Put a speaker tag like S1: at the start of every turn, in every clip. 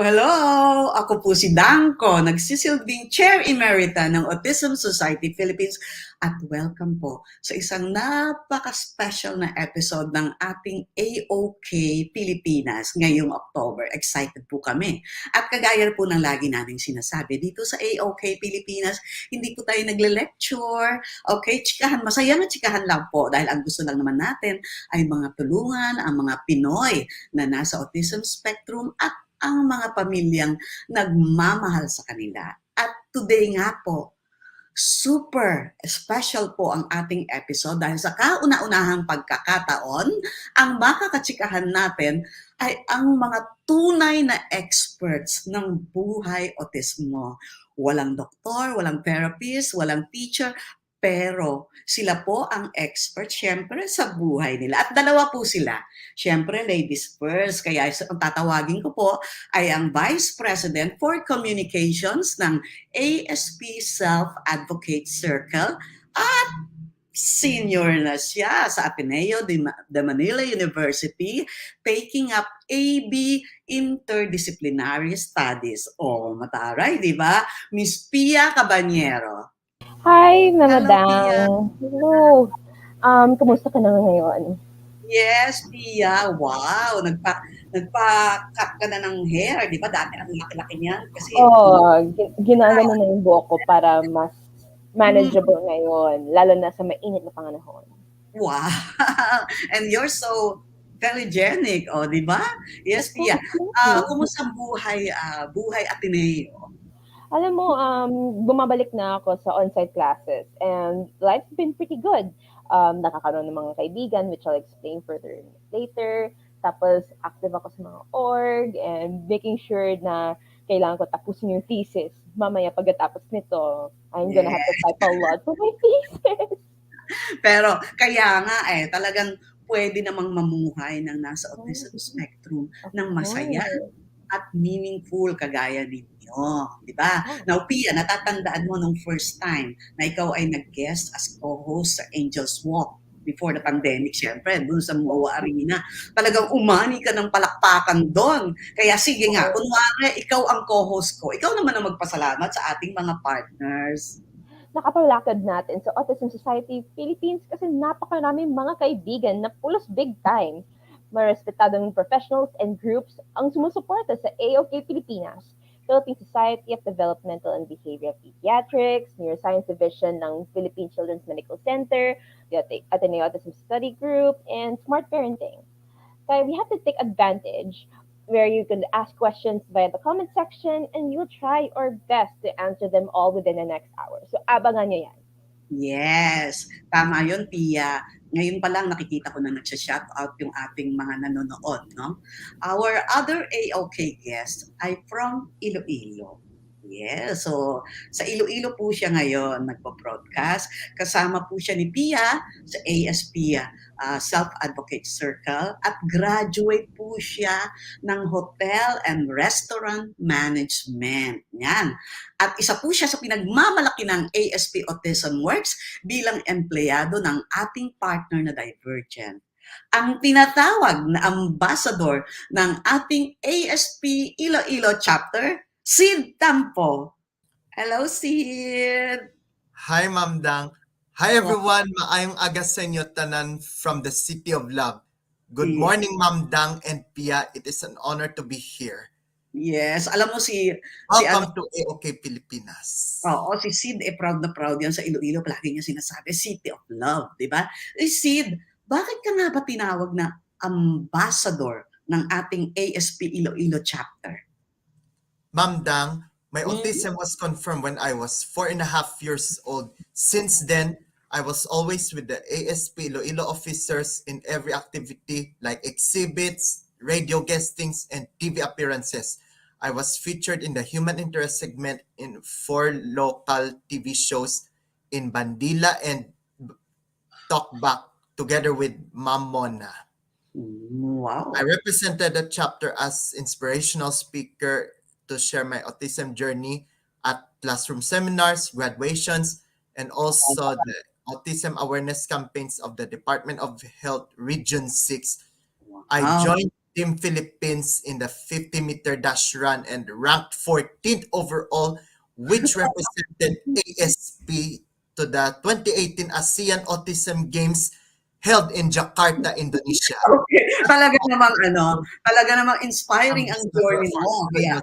S1: Hello! Ako po si Dang Koe, nagsisilbing Chair Emerita ng Autism Society Philippines at welcome po sa isang napaka-special na episode ng ating AOK Pilipinas ngayong October. Excited po kami. At kagaya po ng lagi nating sinasabi, dito sa AOK Pilipinas, hindi po tayo nagle-lecture. Okay, chikahan, masayang at chikahan lang po dahil ang gusto lang naman natin ay mga tulungan ang mga Pinoy na nasa autism spectrum at ang mga pamilyang nagmamahal sa kanila. At today nga po, super special po ang ating episode dahil sa kauna-unahang pagkakataon, ang makakatsikahan natin ay ang mga tunay na experts ng buhay autismo. Walang doktor, walang therapist, walang teacher, pero sila po ang expert syempre sa buhay nila. At dalawa po sila. Syempre, ladies first. Kaya ang tatawagin ko po ay ang Vice President for Communications ng ASP Self-Advocate Circle at senior na siya sa Ateneo de Manila University taking up AB Interdisciplinary Studies. Oh, mataray, di ba? Miss Pia Cabanero.
S2: Hi, Mama
S1: Hello, Pia.
S2: Dang. Hello. Kumusta ka na ngayon?
S1: Yes, Pia. Wow, nagpa-cut ka na ng hair, di ba? Dati ang laki-laki niyan kasi
S2: Ginagano na yung buhok ko para mas manageable ngayon, lalo na sa mainit na panahon.
S1: wow. And you're so telegenic, oh, di ba? Yes, Pia. Kumusta ang buhay Ateneo?
S2: Alam mo, bumabalik na ako sa on-site classes and life's been pretty good. Nakakaroon ng mga kaibigan, which I'll explain further later. Tapos, active ako sa mga org and making sure na kailangan ko tapusin yung thesis. Mamaya pagkatapos nito, I'm gonna have to type a lot for my thesis.
S1: Pero kaya nga talagang pwede namang mamuhay ng nasa autism spectrum ng masaya at meaningful kagaya ninyo, di ba? Now, Pia, natatandaan mo nung first time na ikaw ay nag-guest as co-host sa Angel's Walk before the pandemic, syempre, dun sa MOA Arena. Talagang umani ka ng palakpakan doon. Kaya sige nga, kunwari, ikaw ang co-host ko. Ikaw naman ang magpasalamat sa ating mga partners.
S2: Nakapalakad natin sa Autism Society Philippines kasi napakaraming mga kaibigan na pulos big time. Marespetadong professionals and groups ang sumusuporta sa AOK Pilipinas, Philippine Society of Developmental and Behavioral Pediatrics, Neuroscience Division ng Philippine Children's Medical Center, the Ateneo Autism Study Group, and Smart Parenting. Kaya we have to take advantage where you can ask questions via the comment section and we'll try our best to answer them all within the next hour. So abangan nyo yan.
S1: Yes, tama yun, Pia. Ngayon pa lang nakikita ko na nagsha-shoutout yung ating mga nanonood, no? Our other AOK guest ay from Iloilo. Yes, so sa Iloilo po siya ngayon nagpo-broadcast. Kasama po siya ni Pia sa ASP Self-Advocate Circle at graduate po siya ng Hotel and Restaurant Management. Yan. At isa po siya sa pinagmamalaki ng ASP Autism Works bilang empleyado ng ating partner na Divergent. Ang tinatawag na ambassador ng ating ASP Iloilo chapter, Cid Tampo. Hello, Cid.
S3: Hi, Ma'am Dang. Hi, everyone. Maayong aga sa inyo tanan from the City of Love. Good morning, Ma'am Dang and Pia. It is an honor to be here.
S1: Yes, alam mo
S3: Welcome to AOK Pilipinas.
S1: Oo, si Cid proud na proud yan sa Iloilo. Palagi niya sinasabi, City of Love, di ba? Cid, bakit ka nga ba tinawag na ambassador ng ating ASP Iloilo chapter?
S3: Ma'am Dang, my autism was confirmed when I was 4.5 years old. Since then, I was always with the ASP Iloilo officers in every activity like exhibits, radio guestings, and TV appearances. I was featured in the Human Interest segment in 4 local TV shows in Bandila and Talkback together with Ma'am Mona.
S1: Wow.
S3: I represented the chapter as inspirational speaker to share my autism journey at classroom seminars, graduations, and also the autism awareness campaigns of the Department of Health Region 6. I joined Team Philippines in the 50-meter dash run and ranked 14th overall, which represented ASP to the 2018 ASEAN Autism Games held in Jakarta, Indonesia.
S1: Okay. Talaga namang inspiring ang journey mo. Yeah.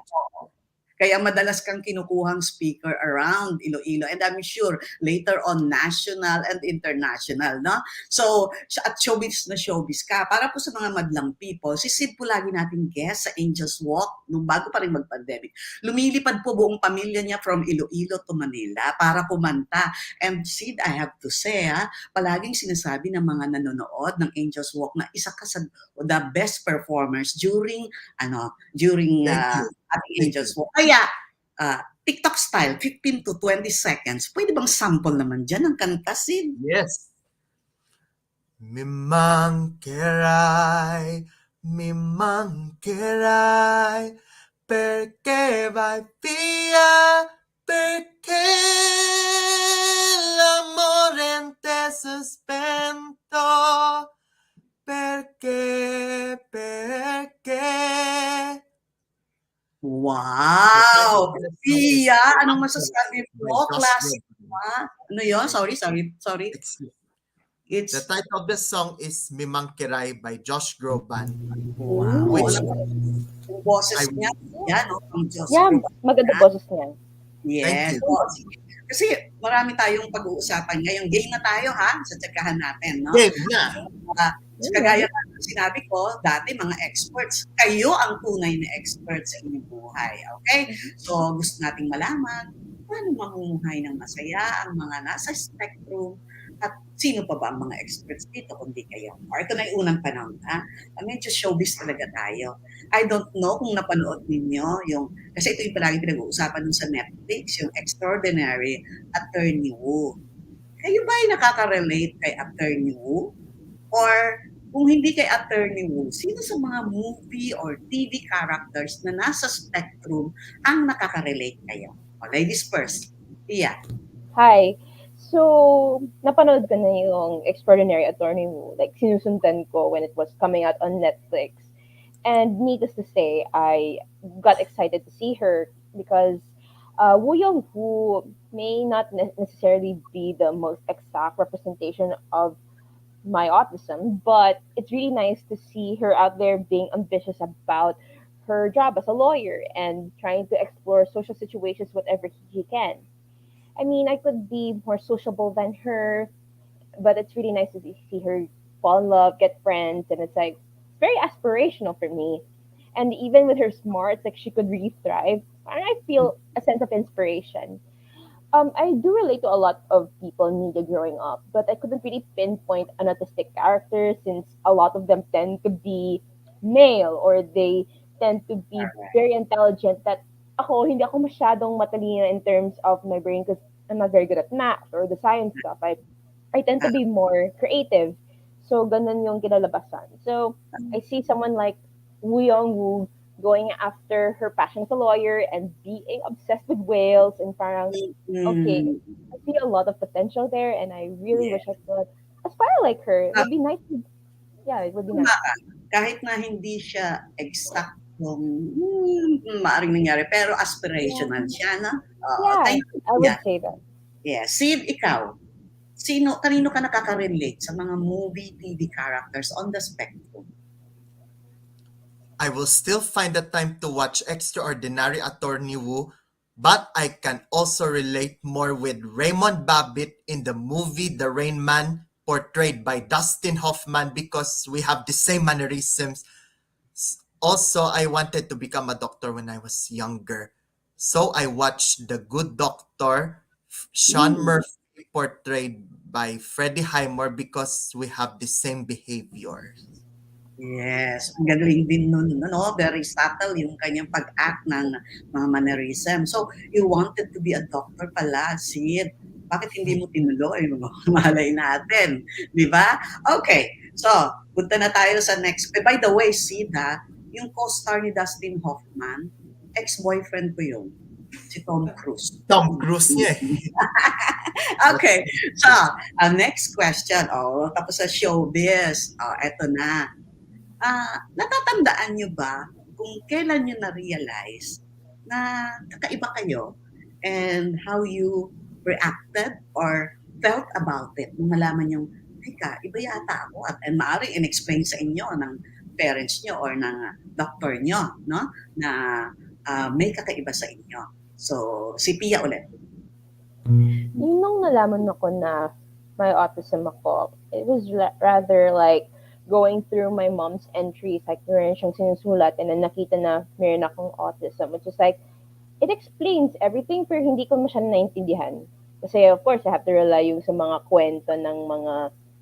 S1: Kaya madalas kang kinukuhang speaker around Iloilo, and I'm sure later on national and international, no? So, at showbiz na showbiz ka. Para po sa mga madlang people, si Cid po lagi nating guest sa Angel's Walk nung bago pa rin mag-pandemic. Lumilipad po buong pamilya niya from Iloilo to Manila para kumanta. And Cid, I have to say, palaging sinasabi ng mga nanonood ng Angel's Walk na isa ka sa the best performers during
S3: Thank you.
S1: ating Angels Walk. Kaya, TikTok style, 15 to 20 seconds. Pwede bang sample naman dyan ng kanta, Cid?
S3: Yes. Mimang keray, perché vai via, perché l'amore te sospento, perché.
S1: Wow! Pia, anong masasabi mo? Classic ba? Ano yun? Sorry. It's
S3: The title of the song is Mimang Keray by Josh Groban.
S1: wow.
S3: Which
S1: Yung boses niya, yan, no? From Diyos.
S2: Yeah, maganda boses niya.
S1: Yes.
S3: Thank you.
S1: Oo, sige. Kasi marami tayong pag-uusapan ngayon. Game na tayo, ha? Sa tsagahan natin, no?
S3: Game na.
S1: Kagaya ng sinabi ko, dati mga experts, kayo ang tunay na experts sa inyong buhay. Okay? So, gusto nating malaman, paano mamumuhay ng masaya ang mga nasa spectrum at sino pa ba ang mga experts dito kundi kayo? Or ito na yung unang tanong, ha? Medyo showbiz talaga tayo. I don't know kung napanood ninyo yung, kasi ito yung palagi pinag-uusapan dun sa Netflix, yung Extraordinary Attorney Woo. Kayo ba ay nakaka-relate kay Attorney Woo? Or kung hindi kay Attorney Woo, sino sa mga movie or TV characters na nasa spectrum ang nakaka-relate kayo? Ladies first. Pia.
S2: Hi. So, napanood ko na yung Extraordinary Attorney Woo. Like, sinusundan ko when it was coming out on Netflix. And needless to say, I got excited to see her because Woo Young-woo may not necessarily be the most exact representation of my autism, but it's really nice to see her out there being ambitious about her job as a lawyer and trying to explore social situations whatever she can. I mean, I could be more sociable than her, but it's really nice to see her fall in love, get friends, and it's like very aspirational for me. And even with her smarts, like she could really thrive. And I feel a sense of inspiration. I do relate to a lot of people in media growing up, but I couldn't really pinpoint an autistic character since a lot of them tend to be male or they tend to be very intelligent that hindi ako masyadong matalino in terms of my brain because I'm not very good at math or the science stuff. I tend to be more creative. So, ganun yung kinalabasan. So, I see someone like Woo Young-woo going after her passion as a lawyer and being obsessed with whales and parang, okay, I see a lot of potential there and I really wish I could aspire like her. It would be nice to, it would be nice.
S1: Kahit na hindi siya exact yung maaaring nangyari, pero aspirational siya, no?
S2: Thank you. I would say that.
S1: Yeah. Cid, ikaw, kanino ka nakaka-relate sa mga movie, TV characters on the spectrum?
S3: I will still find the time to watch Extraordinary Attorney Woo, but I can also relate more with Raymond Babbitt in the movie The Rain Man, portrayed by Dustin Hoffman, because we have the same mannerisms. Also, I wanted to become a doctor when I was younger. So I watched The Good Doctor, Sean Murphy, portrayed by Freddie Highmore, because we have the same behavior.
S1: Yes, ang galing din nun, no? Very subtle yung kanyang pag-act ng mga mannerism. So, you wanted to be a doctor pala, Cid. Bakit hindi mo tinuloy? Malay natin. Di ba? Okay. So, punta na tayo sa next. By the way, Cid, yung co-star ni Dustin Hoffman, ex-boyfriend ko yun. Si Tom Cruise.
S3: Tom Cruise niya eh.
S1: Okay. So, next question. Tapos sa showbiz. Eto na. natatandaan niyo ba kung kailan niyo na-realize na kakaiba kayo and how you reacted or felt about it nung malaman niyong, teka, iba yata ako at and maaaring in-explain sa inyo ng parents niyo or ng doctor niyo, no? Na may kakaiba sa inyo. So, si Pia ulit.
S2: Yung nung nalaman ako na may autism ako, it was rather like going through my mom's entries, like meron siyang sinusulat and then nakita na meron akong autism, which is like, it explains everything pero hindi ko masyadong naintindihan. Kasi of course, I have to rely yung sa mga kwento ng mga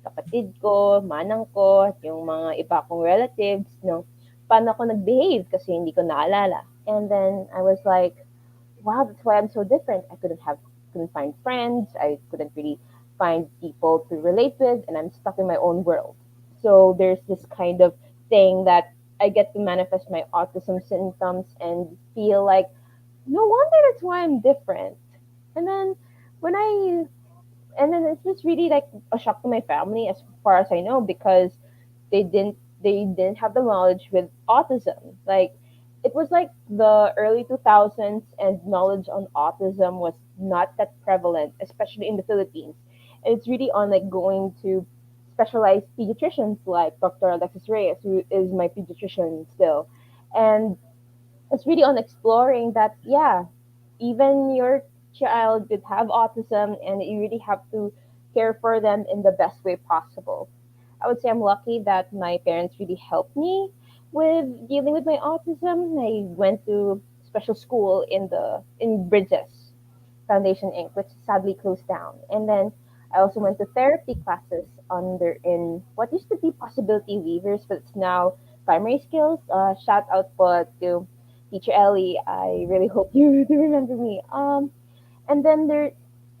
S2: kapatid ko, manang ko, at yung mga iba kong relatives, no? Paano ako nag-behave kasi hindi ko naalala. And then I was like, wow, that's why I'm so different. Couldn't find friends. I couldn't really find people to relate with, and I'm stuck in my own world. So there's this kind of thing that I get to manifest my autism symptoms and feel like, no wonder that's why I'm different. And then when I and then it was really like a shock to my family as far as I know because they didn't have the knowledge with autism. Like it was like the early 2000s and knowledge on autism was not that prevalent, especially in the Philippines. And it's really on like going to specialized pediatricians like Dr. Alexis Reyes, who is my pediatrician still. And it's really on exploring that, yeah, even your child could have autism and you really have to care for them in the best way possible. I would say I'm lucky that my parents really helped me with dealing with my autism. I went to special school in Bridges Foundation Inc., which sadly closed down. And then I also went to therapy classes under in what used to be Possibility Weavers, but it's now Primary Skills. Shout out po to Teacher Ellie. I really hope you do remember me. And then there,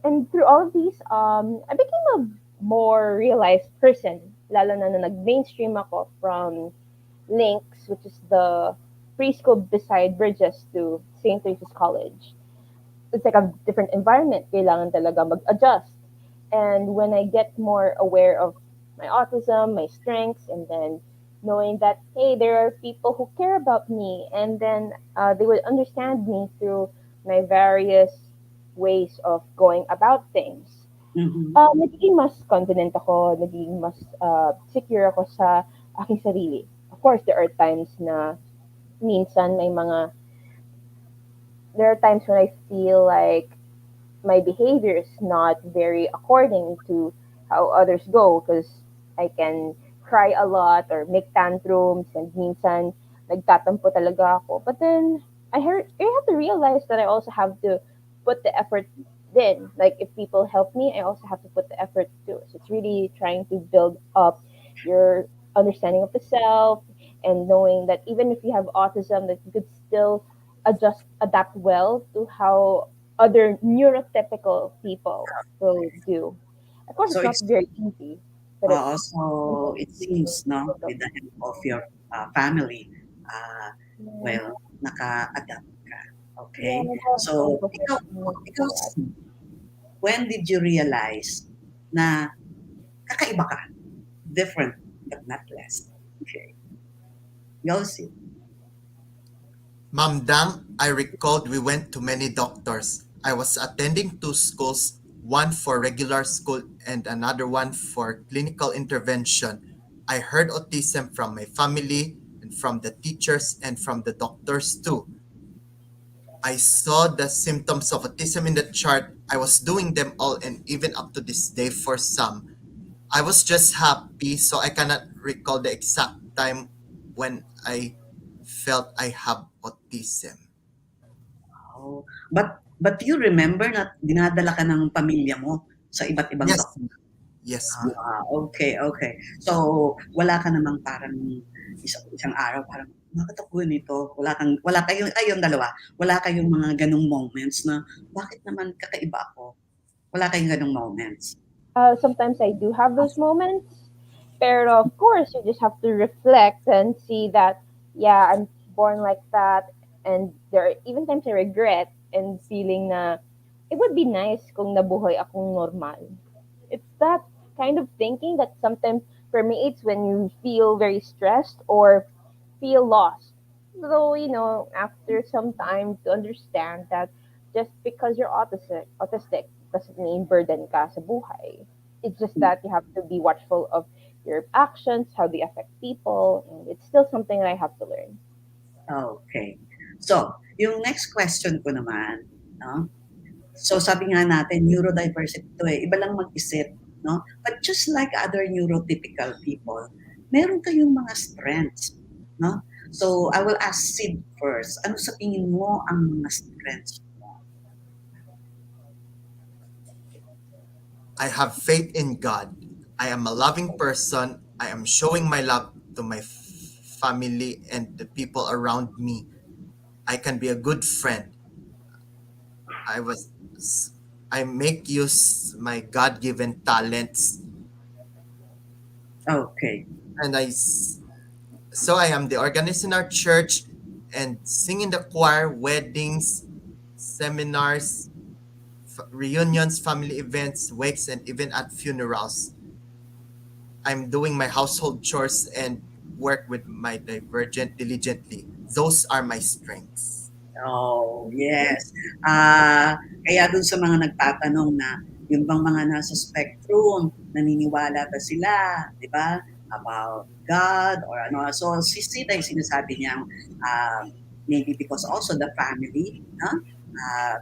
S2: and through all of these, I became a more realized person. Lalo na nag-mainstream ako from Links, which is the preschool beside Bridges to St. Teresa's College. It's like a different environment. Kailangan talaga mag-adjust. And when I get more aware of my autism, my strengths, and then knowing that, hey, there are people who care about me, and then they would understand me through my various ways of going about things.
S1: Mhm.
S2: Nagiging mas confident ako, nagiging mas secure ako sa aking sarili. Of course, there are times na minsan there are times when I feel like my behavior is not very according to how others go because I can cry a lot or make tantrums and minsan nagtatampo talaga ako. But then I have to realize that I also have to put the effort in. Like if people help me, I also have to put the effort too. So it's really trying to build up your understanding of the self and knowing that even if you have autism that you could still adapt well to how other neurotypical people will do. Of course,
S1: So
S2: it's not
S1: it's
S2: very easy, but it's
S1: so
S2: something
S1: it
S2: to
S1: seems, no,
S2: think of.
S1: with the help of your family, uh,
S2: Yeah,
S1: well, naka-adapt ka.
S2: yeah,
S1: Okay?
S2: I'm
S1: So,
S2: so
S1: ikaw, when did you realize na kakaiba ka? Different, but not less. Okay. You'll see.
S3: Ma'am Dang, I recalled we went to many doctors. I was attending two schools, one for regular school and another one for clinical intervention. I heard autism from my family and from the teachers and from the doctors too. I saw the symptoms of autism in the chart. I was doing them all and even up to this day for some. I was just happy, so I cannot recall the exact time when I felt I have autism.
S1: Oh. But you remember na dinadala ka ng pamilya mo sa iba't ibang
S3: Yes,
S1: doktor?
S3: yes, ma'am.
S1: Okay, okay. So, wala ka namang parang isang araw parang, "Bakit ako ganito?" Wala kayong dalawa, wala kayong mga gano'ng moments na, "Bakit naman kakaiba ako?" Wala kayong gano'ng moments?
S2: sometimes I do have those moments, but of course, you just have to reflect and see that, yeah, I'm born like that, and there are even times I regret and feeling na it would be nice kung nabuhay akong normal. It's that kind of thinking that sometimes permeates when you feel very stressed or feel lost. Though, after some time to understand that just because you're autistic doesn't mean burden ka sa buhay. It's just that you have to be watchful of your actions, how they affect people, and it's still something that I have to learn.
S1: Okay. So, yung next question ko naman, no? So, sabi nga natin, neurodiversity to eh. Iba lang mag-isip, no? But just like other neurotypical people, meron kayong mga strengths, no? So, I will ask Sid first. Ano sa tingin mo ang mga strengths mo?
S3: I have faith in God. I am a loving person. I am showing my love to my family and the people around me. I can be a good friend. I was I make use my God-given talents,
S1: Okay.
S3: and so I am the organist in our church and sing in the choir, weddings, seminars, reunions, family events, wakes, and even at funerals. I'm doing my household chores and work with my divergent diligently. Those are my strengths.
S1: Oh, yes. Kaya dun sa mga nagtatanong na yung bang mga nasa spectrum, naniniwala ba sila, di ba, about God or ano. So, si Sid ay sinasabi niyang maybe because also the family, no?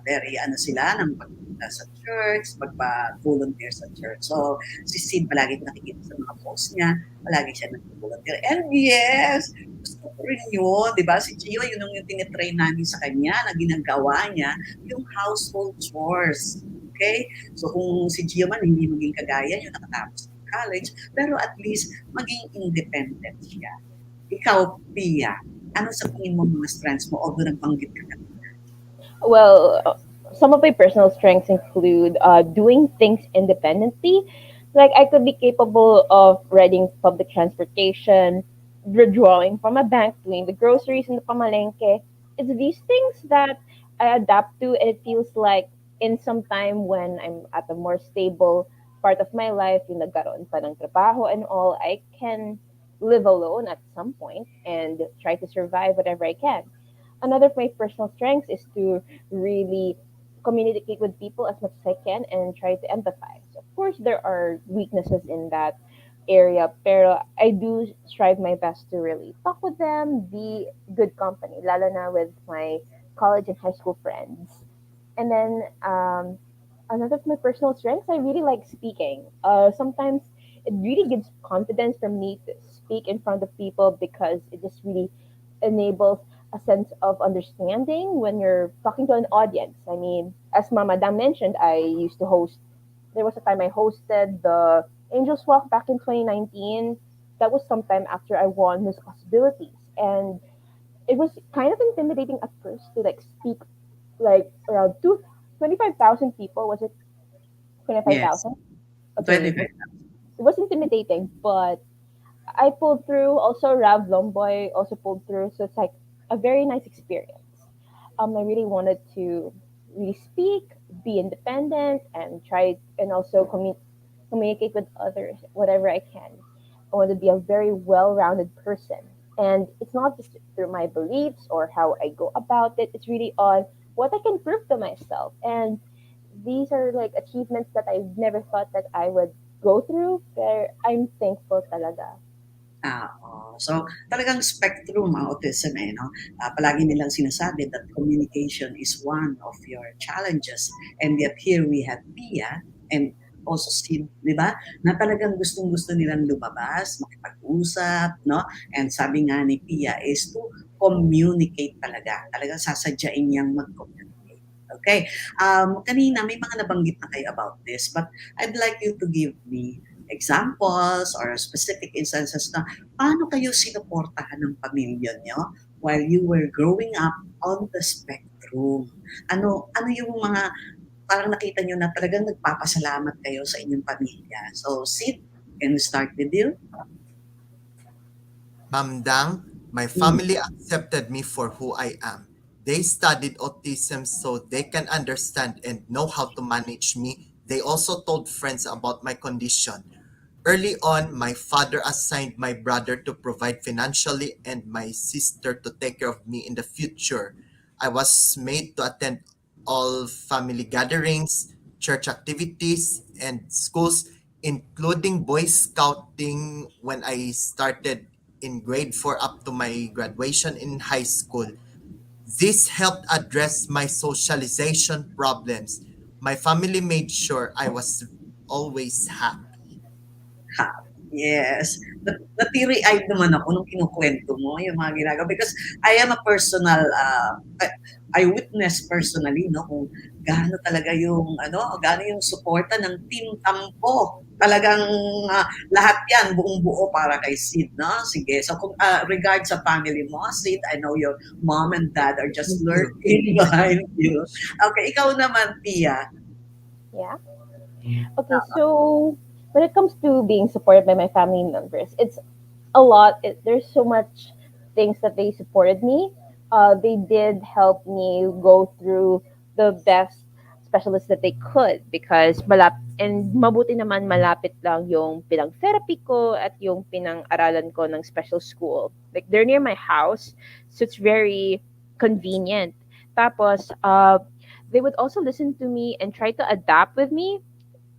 S1: Very ano sila, ng pagpunta sa church, magpa-volunteer sa church. So, si Sid, palagi ko nakikita sa mga posts niya, palagi siya nag-volunteer. And yes, gusto ko rin yun, di ba? Si Gio, yun yung tinitrain namin sa kanya na ginagawa niya, yung household chores. Okay? So kung si Gio man hindi maging kagaya, yung nakatapos ng college, pero at least maging independent siya. Ikaw, Pia, ano sa tingin mo mga strengths mo? Although nagbanggit ka na.
S2: Well, some of my personal strengths include doing things independently. Like I could be capable of riding public transportation, withdrawing from a bank, doing the groceries in the pamalengke. It's these things that I adapt to, and it feels like in some time when I'm at a more stable part of my life, yung nagkaroon pa ng trabaho and all, I can live alone at some point and try to survive whatever I can. Another of my personal strengths is to really communicate with people as much as I can and try to empathize. Of course, there are weaknesses in that area, pero I do strive my best to really talk with them, be good company, lalo na with my college and high school friends. And then another of my personal strengths, I really like speaking. Sometimes it really gives confidence for me to speak in front of people because it just really enables a sense of understanding when you're talking to an audience. I mean, as Mama Dam mentioned, I used to host, there was a time I hosted the Angels Walk back in 2019. That was sometime after I won Miss Possibilities. And it was kind of intimidating at first to like speak like around 25,000 people. Was it
S1: Yes,
S2: 25,000? Okay,
S1: 25.
S2: it was intimidating, but I pulled through. Also, Rav Lomboy also pulled through. So it's like a very nice experience. I really wanted to really speak, be independent, and try and also communicate with others whatever I can. I want to be a very well-rounded person, and it's not just through my beliefs or how I go about it. It's really on what I can prove to myself, and these are like achievements that I never thought that I would go through. But I'm thankful talaga.
S1: Oo. So, talagang spectrum ang autism eh, no? Palagi nilang sinasabi that communication is one of your challenges. And yet here we have Pia and also Steve, di ba? Na talagang gustong-gusto nilang lumabas, makipag-usap, no? And sabi nga ni Pia is to communicate talaga. Talagang sasadyain niyang mag-communicate. Okay. Kanina may mga nabanggit na kayo about this, but I'd like you to give me examples or specific instances na paano kayo sinuportahan ng pamilya niyo while you were growing up on the spectrum? Ano yung mga parang nakita niyo na talagang nagpapasalamat kayo sa inyong pamilya? So, Sid, can we start with you?
S3: Ma'am Dang, my
S1: Mm.
S3: family accepted me for who I am. They studied autism so they can understand and know how to manage me. They also told friends about my condition. Early on, my father assigned my brother to provide financially and my sister to take care of me in the future. I was made to attend all family gatherings, church activities, and schools, including Boy Scouting when I started in grade 4 up to my graduation in high school. This helped address my socialization problems. My family made sure I was always happy.
S1: Ha, yes. Natiri-eyed naman ako nung kinukuwento mo yung mga ginagawa because I am a personal, I witness personally, no, kung gaano talaga yung ano, gaano yung suporta ng Team Tampo. Talagang lahat 'yan buong-buo para kay Cid, no? Sige. So kung regard sa family mo, Cid, I know your mom and dad are just
S3: Thank you.
S1: lurking behind you. Okay, ikaw naman, Pia.
S2: Yeah. Okay, so when it comes to being supported by my family members, it's a lot. There's so much things that they supported me. They did help me go through the best specialists that they could because and mabuti naman malapit lang yung pinang-therapy ko at yung pinang-aralan ko ng special school. Like they're near my house, so it's very convenient. Tapos, they would also listen to me and try to adapt with me,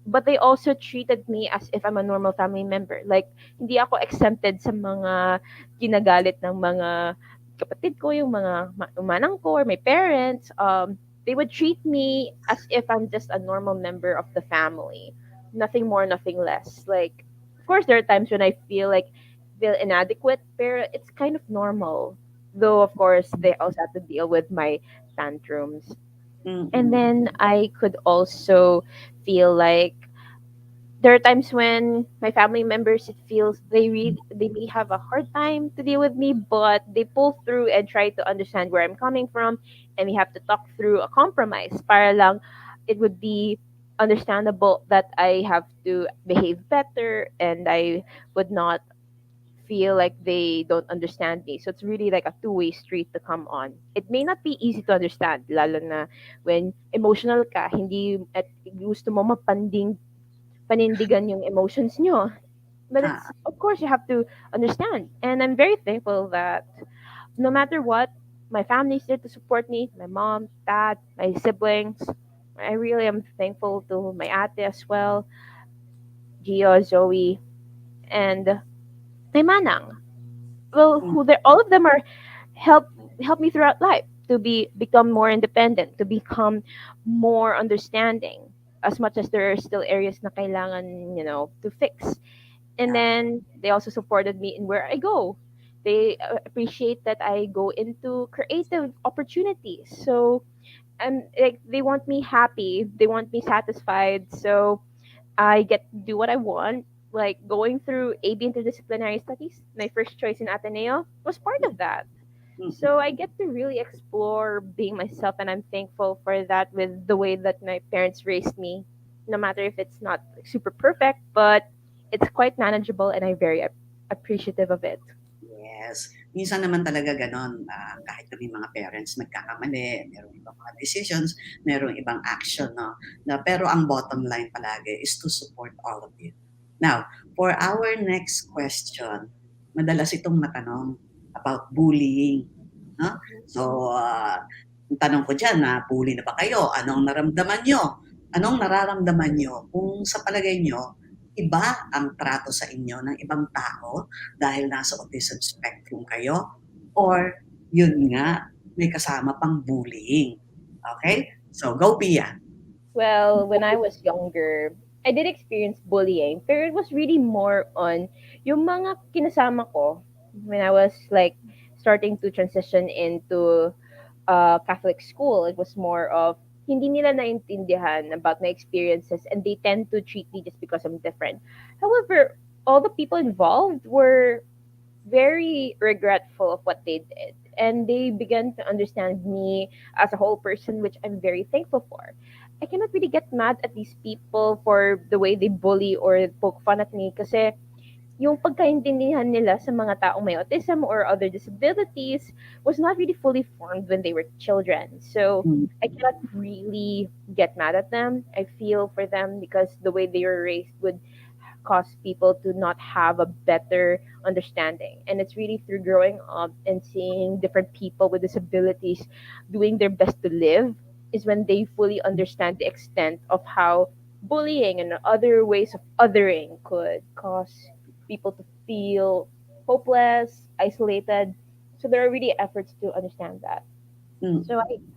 S2: but they also treated me as if I'm a normal family member. Like, hindi ako exempted sa mga ginagalit ng mga kapatid ko, yung mga manang ko or my parents. They would treat me as if I'm just a normal member of the family. Nothing more, nothing less. Like, of course, there are times when I feel inadequate, but it's kind of normal. Though, of course, they also have to deal with my tantrums. And
S1: Mm.
S2: then I could also feel like there are times when my family members it feels they may have a hard time to deal with me, but they pull through and try to understand where I'm coming from, and we have to talk through a compromise para lang it would be understandable that I have to behave better and I would not feel like they don't understand me. So it's really like a two-way street to come on. It may not be easy to understand, lalo na when emotional ka, hindi at gusto mo panindigan yung emotions nyo. But it's,
S1: Ha.
S2: of course, you have to understand. And I'm very thankful that no matter what, my family's there to support me, my mom, dad, my siblings. I really am thankful to my ate as well, Gio, Zoe, and my manang. Well,
S1: Mm.
S2: all of them are help help me throughout life to become more independent, to become more understanding. As much as there are still areas na kailangan, to fix. And
S1: Yeah.
S2: then they also supported me in where I go. They appreciate that I go into creative opportunities. So like they want me happy, they want me satisfied. So I get to do what I want. Like going through AB interdisciplinary studies, my first choice in Ateneo was part of that.
S1: Mm.
S2: So I get to really explore being myself, and I'm thankful for that with the way that my parents raised me. No matter if it's not super perfect, but it's quite manageable, and I'm very appreciative of it.
S1: Yes. Minsan naman talaga gano'n, kahit kami mga parents nagkakamali, merong ibang mga decisions, merong ibang action, no? Pero ang bottom line palagi is to support all of you. Now, for our next question, madalas itong matanong about bullying, no? So, ang tanong ko diyan, na-bully na ba kayo? Anong naramdaman niyo? Anong nararamdaman niyo kung sa palagay niyo iba ang trato sa inyo ng ibang tao dahil nasa autism spectrum kayo or yun nga, may kasama pang bullying. Okay? So, go Pia.
S2: Well, when I was younger, I did experience bullying, pero it was really more on yung mga kinasama ko when I was like starting to transition into Catholic school. It was more of hindi nila naintindihan about my experiences and they tend to treat me just because I'm different. However, all the people involved were very regretful of what they did and they began to understand me as a whole person, which I'm very thankful for. I cannot really get mad at these people for the way they bully or poke fun at me kasi yung pagkaintindihan nila sa mga taong may autism or other disabilities was not really fully formed when they were children. So
S1: Mm.
S2: I cannot really get mad at them. I feel for them because the way they were raised would cause people to not have a better understanding. And it's really through growing up and seeing different people with disabilities doing their best to live is when they fully understand the extent of how bullying and other ways of othering could cause people to feel hopeless, isolated. So there are really efforts to understand that.
S1: Mm.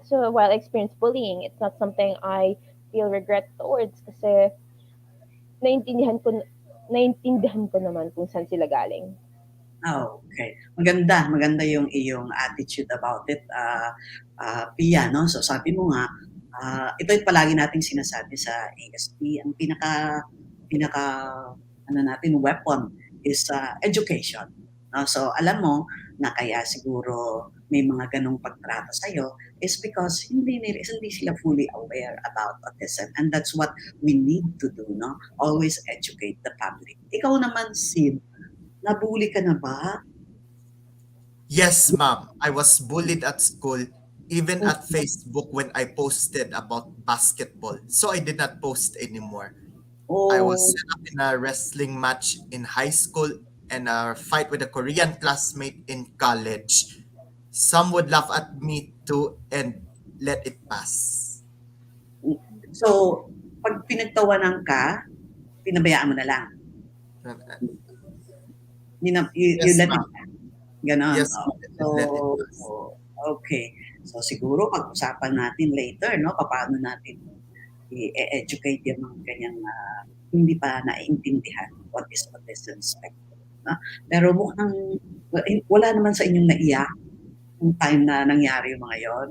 S2: So while I experience bullying, it's not something I feel regret towards kasi naintindihan ko naintindihan ko naman kung saan sila galing.
S1: Oh, okay. Maganda, maganda yung iyong attitude about it, Pia, no? So sabi mo nga, ito yung palagi nating sinasabi sa ASP, ang pinaka ano natin weapon is education. No? So alam mo na kaya siguro may mga ganong pagtrato sa iyo is because hindi sila fully aware about autism, and that's what we need to do, no? Always educate the public. Ikaw naman, Sid, nabully ka na ba?
S3: Yes, ma'am. I was bullied at school, even
S1: Mm.
S3: at Facebook when I posted about basketball. So I did not post anymore. I was
S1: Oh,
S3: set up in a wrestling match in high school and a fight with a Korean classmate in college. Some would laugh at me too and let it pass.
S1: so pag pinagtawanan ka, pinabayaan mo na lang. You
S3: Yes,
S1: let it
S3: ma'am.
S1: pass. Ganon.
S3: Yes,
S1: Oh. So,
S3: let it pass.
S1: okay. So siguro pag-usapan natin later, no, paano natin i-educate yung mga ganyang hindi pa naiintindihan what is autism spectrum. No? Pero mukhang wala naman sa inyong naiyak yung time na nangyari yung mga yon.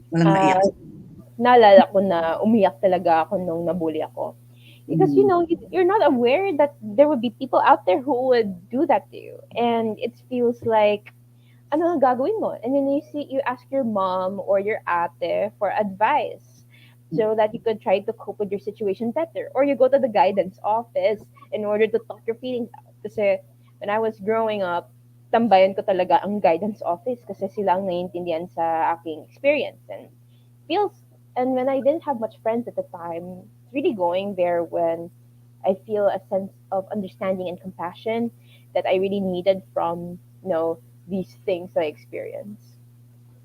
S1: Walang naiyak.
S2: Ah, naalala ko na umiyak talaga ako nung nabully ako. Because
S1: Mm.
S2: you're not aware that there would be people out there who would do that to you, and it feels like ano ang gagawin mo? And then you ask your mom or your ate for advice so that you could try to cope with your situation better. Or you go to the guidance office in order to talk your feelings out. Kasi when I was growing up, tambayan ko talaga ang guidance office kasi sila ang naiintindihan sa aking experience. Feels and when I didn't have much friends at the time, it's really going there when I feel a sense of understanding and compassion that I really needed from these things I experience.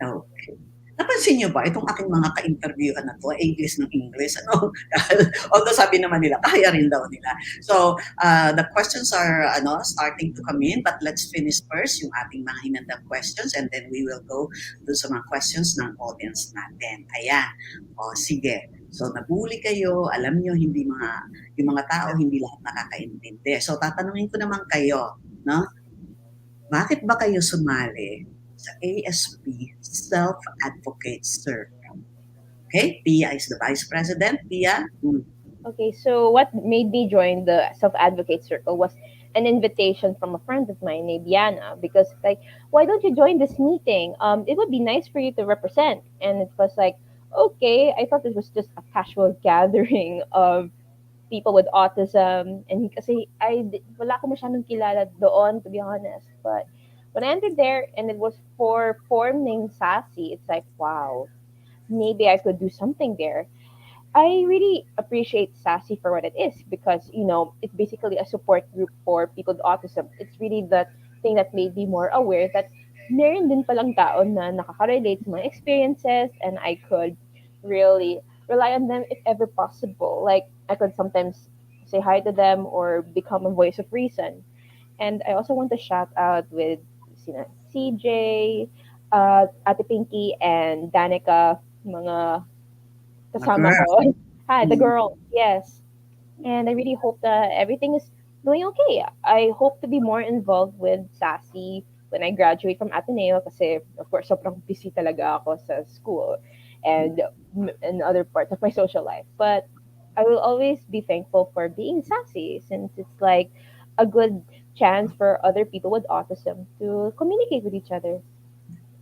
S1: Okay. Napansin niyo ba itong aking mga ka-interviewan na 'to, English ng English, ano? Although sabi naman nila kaya rin daw nila. So, the questions are starting to come in, but let's finish first yung ating mga hinandang questions, and then we will go dun sa mga questions ng audience natin. Ayan. O sige. So, nabully kayo, alam niyo yung mga tao hindi lahat nakakaintindi. So, tatanungin ko naman kayo, no? Bakit ba kayo sumali sa ASP Self-Advocate Circle? Okay, Pia is the Vice President. Pia?
S2: Okay, so what made me join the self advocate circle was an invitation from a friend of mine named Yana because like, why don't you join this meeting? It would be nice for you to represent. And it was like, okay, I thought it was just a casual gathering of people with autism. And kasi wala ko masyadong kilala doon, to be honest. But when I entered there and it was for form named Sassy, it's like, wow, maybe I could do something there. I really appreciate Sassy for what it is because, it's basically a support group for people with autism. It's really the thing that made me more aware that meron din palang tao na nakaka-relate sa mga experiences and I could really rely on them if ever possible. Like, I could sometimes say hi to them or become a voice of reason. And I also want to shout out with CJ, Ate Pinky, and Danica, mga
S1: A
S2: kasama
S1: girl.
S2: ko. Hi, the
S1: Mm.
S2: girl. Yes. And I really hope that everything is doing okay. I hope to be more involved with Sassy when I graduate from Ateneo kasi of course sobrang busy talaga ako sa school and in other parts of my social life. But I will always be thankful for being Sassy since it's like a good chance for other people with autism to communicate with each other.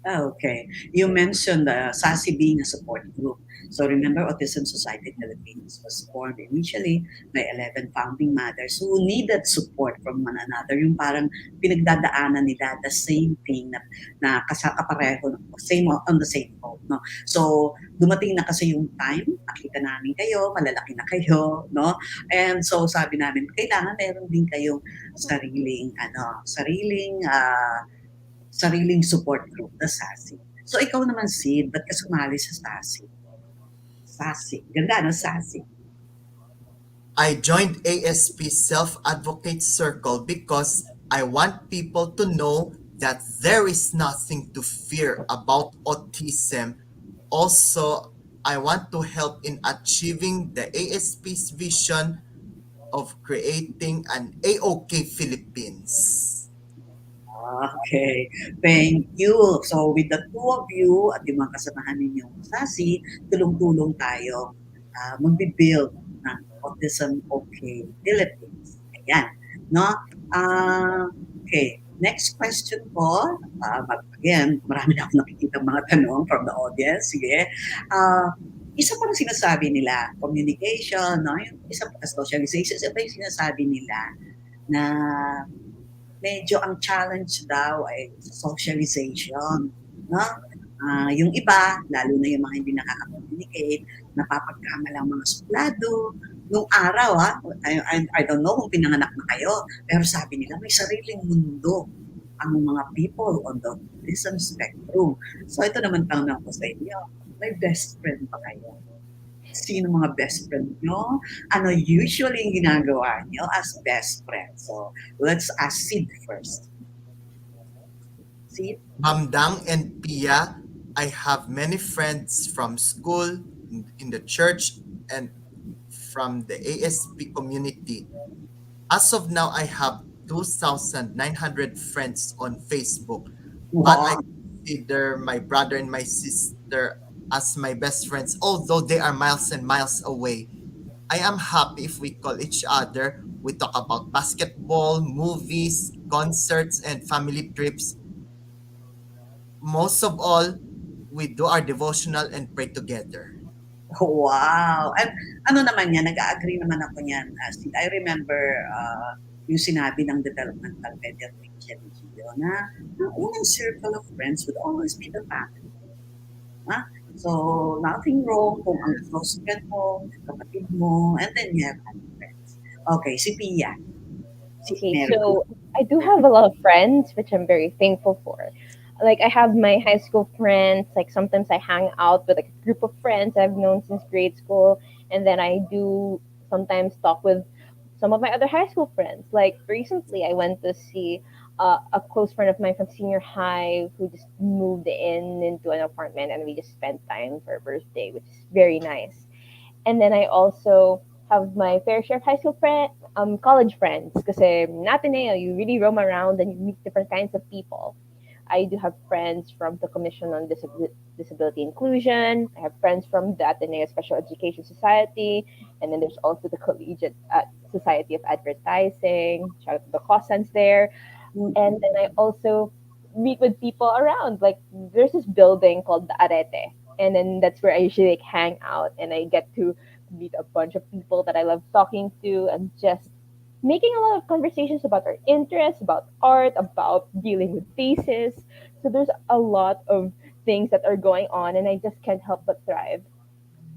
S1: Okay. You mentioned SASI being a support group. So remember, Autism Society Philippines was formed initially by 11 founding mothers who needed support from one another. Yung parang pinagdadaanan nila the same thing na kapareho, same on the same boat. No? So dumating na kasi yung time, nakita namin kayo, malalaki na kayo, no? And so sabi namin, kailangan meron din kayong sariling support group na SASI. So ikaw naman, Sid, ba't ka sumali sa SASI? SASI. Ganda, no? SASI.
S3: I joined ASP Self Advocate Circle because I want people to know that there is nothing to fear about autism. Also, I want to help in achieving the ASP's vision of creating an AOK Philippines.
S1: Okay. Thank you. So with the two of you at yung mga kasamahan ninyong SASI, tulong-tulong tayo magbibuild ng Autism OK Philippines. Ayan. No? Okay. Next question po. Again, marami na akong nakikita mga tanong from the audience. Sige. Isa pa rin sinasabi nila, communication, no? Yung isa pa, socialization, isa pa yung sinasabi nila na medyo ang challenge daw ay socialization, no? Yung iba, lalo na yung mga hindi nakaka-communicate, napapagkamalang mga suplado. Nung araw, I don't know kung pinanganak na kayo, pero sabi nila may sariling mundo ang mga people on the autism spectrum. So ito naman tanong ko sa inyo, may best friend ba kayo? Sino mga best friend nyo? Ano usually yung ginagawa nyo as best friend? So, let's ask Sid first. Sid?
S3: Mamdang and Pia, I have many friends from school, in the church, and from the ASP community. As of now, I have 2,900 friends on Facebook, but I
S1: Wow.
S3: consider my brother and my sister as my best friends, although they are miles and miles away. I am happy if we call each other. We talk about basketball, movies, concerts, and family trips. Most of all, we do our devotional and pray together.
S1: Wow. And ano naman yan, nag-agree naman ako niyan. Sid, I remember yung sinabi ng developmental pediatrician ni Gio na ang unang circle of friends would always be the family. Ha? So, nothing wrong kung ang close friend mo, kapatid mo, and then you have other friends. Okay, si Pia. Si
S2: Okay,
S1: Mary.
S2: so I do have a lot of friends, which I'm very thankful for. Like I have my high school friends. Like sometimes I hang out with like a group of friends I've known since grade school, and then I do sometimes talk with some of my other high school friends. Like recently, I went to see a close friend of mine from senior high who just moved in into an apartment, and we just spent time for her birthday, which is very nice. And then I also have my fair share of high school college friends. Kasi Ateneo, you really roam around and you meet different kinds of people. I do have friends from the Commission on Disability Inclusion. I have friends from the Ateneo Special Education Society. And then there's also the Collegiate Society of Advertising. Shout out to the Cosans there. And then I also meet with people around. Like there's this building called the Arete, and then that's where I usually like hang out, and I get to meet a bunch of people that I love talking to, and just making a lot of conversations about our interests, about art, about dealing with faces. So there's a lot of things that are going on, and I just can't help but thrive.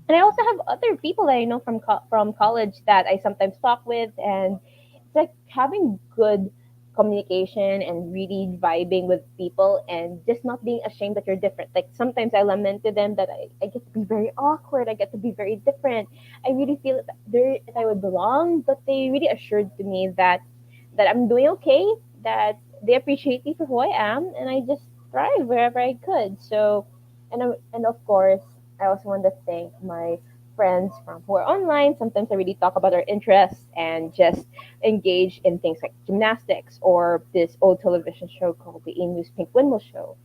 S2: And I also have other people that I know from college that I sometimes talk with, and it's like having good communication and really vibing with people and just not being ashamed that you're different. Like sometimes I lament to them that I get to be very awkward, I get to be very different. I really feel that I would belong, but they really assured to me that I'm doing okay, that they appreciate me for who I am, and I just thrive wherever I could. So, and of course, I also want to thank my friends from who are online. Sometimes I really talk about our interests and just engage in things like gymnastics or this old television show called the Amy's Pink Windmill Show.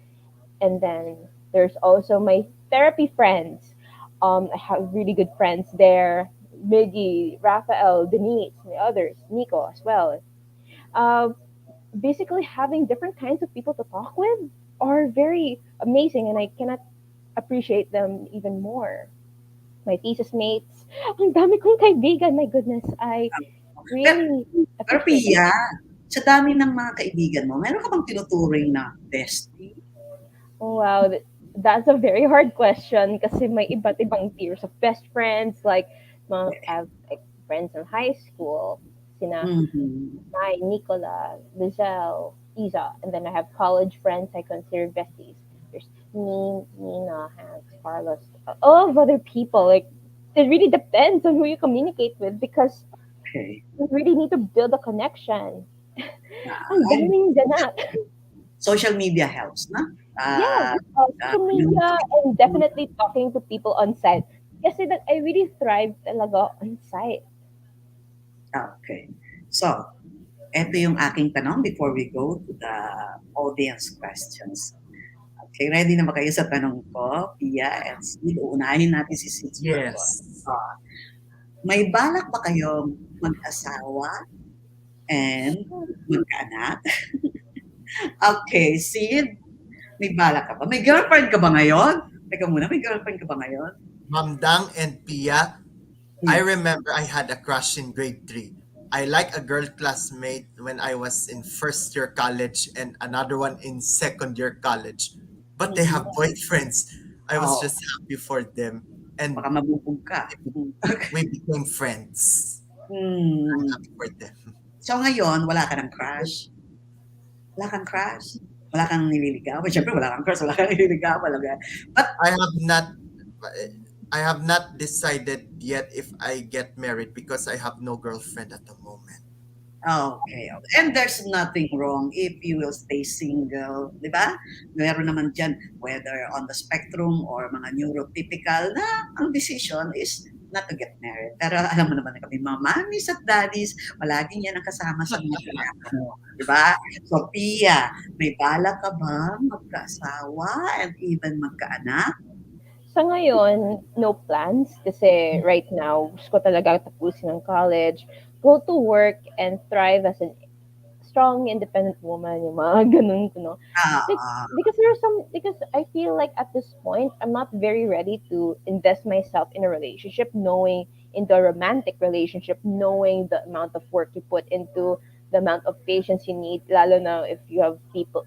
S2: And then there's also my therapy friends. I have really good friends there. Miggy, Raphael, Denise, and the others, Nico as well. Uh, Basically having different kinds of people to talk with are very amazing and I cannot appreciate them even more. My thesis mates, ang dami kong kaibigan, my goodness, I
S1: Pero,
S2: really
S1: pero
S2: appreciate it.
S1: Pia, sa dami ng mga kaibigan mo, meron ka bang tinuturing na bestie?
S2: Wow, that's a very hard question kasi may iba't ibang tiers of best friends. Like, I have like, friends in high school, sina
S1: Mhm.
S2: Mai, Nicola, Lizelle, Isa, and then I have college friends I consider besties. There's me, Nina, Hanks, Carlos, a lot of other people. Like, it really depends on who you communicate with because
S1: Okay.
S2: you really need to build a connection. Ang
S1: And
S2: daming ganap.
S1: social media helps, na?
S2: Yes, social media
S1: Community.
S2: and definitely talking to people on site. Kasi that I really thrive talaga on site.
S1: Okay. So, eto yung aking tanong before we go to the audience questions. Okay, ready na ba kayo sa tanong ko, Pia and Cid? Uunahin natin si Cid first.
S3: Yes.
S1: May balak ba kayong mag-asawa and magkaanak? Okay, Sid, may balak ka ba? May girlfriend ka ba ngayon? Teka muna, may girlfriend ka ba ngayon?
S3: Ma'am Dang and Pia, I remember I had a crush in grade 3. I like a girl classmate when I was in first year college and another one in second year college. But they have boyfriends. I was
S1: Oh,
S3: just happy for them and
S1: baka mabubog ka.
S3: we became friends.
S1: Hmm.
S3: Happy for them.
S1: So ngayon, wala ka ng crush? Wala kang crush? Wala kang nililigaw? Siyempre, wala kang crush, wala kang nililigaw. But,
S3: I have not I have not decided yet if I get married because I have no girlfriend at the moment.
S1: okay. And there's nothing wrong if you will stay single, di ba? Meron naman dyan, whether on the spectrum or mga neurotypical, na ang decision is not to get married. Pero alam mo naman na kami, mga mommies at daddies, palagi yan ang kasama sa mga plano. Di ba? So, Pia, may balak ka ba magkaasawa and even magkaanak?
S2: Sa ngayon, no plans kasi right now, gusto ko talaga tapusin ng college, go to work, and thrive as a strong, independent woman, yung mga ganun,
S1: Ah,
S2: Because I feel like at this point, I'm not very ready to invest myself in a relationship, knowing into a romantic relationship, knowing the amount of work you put into the amount of patience you need, lalo na if you have people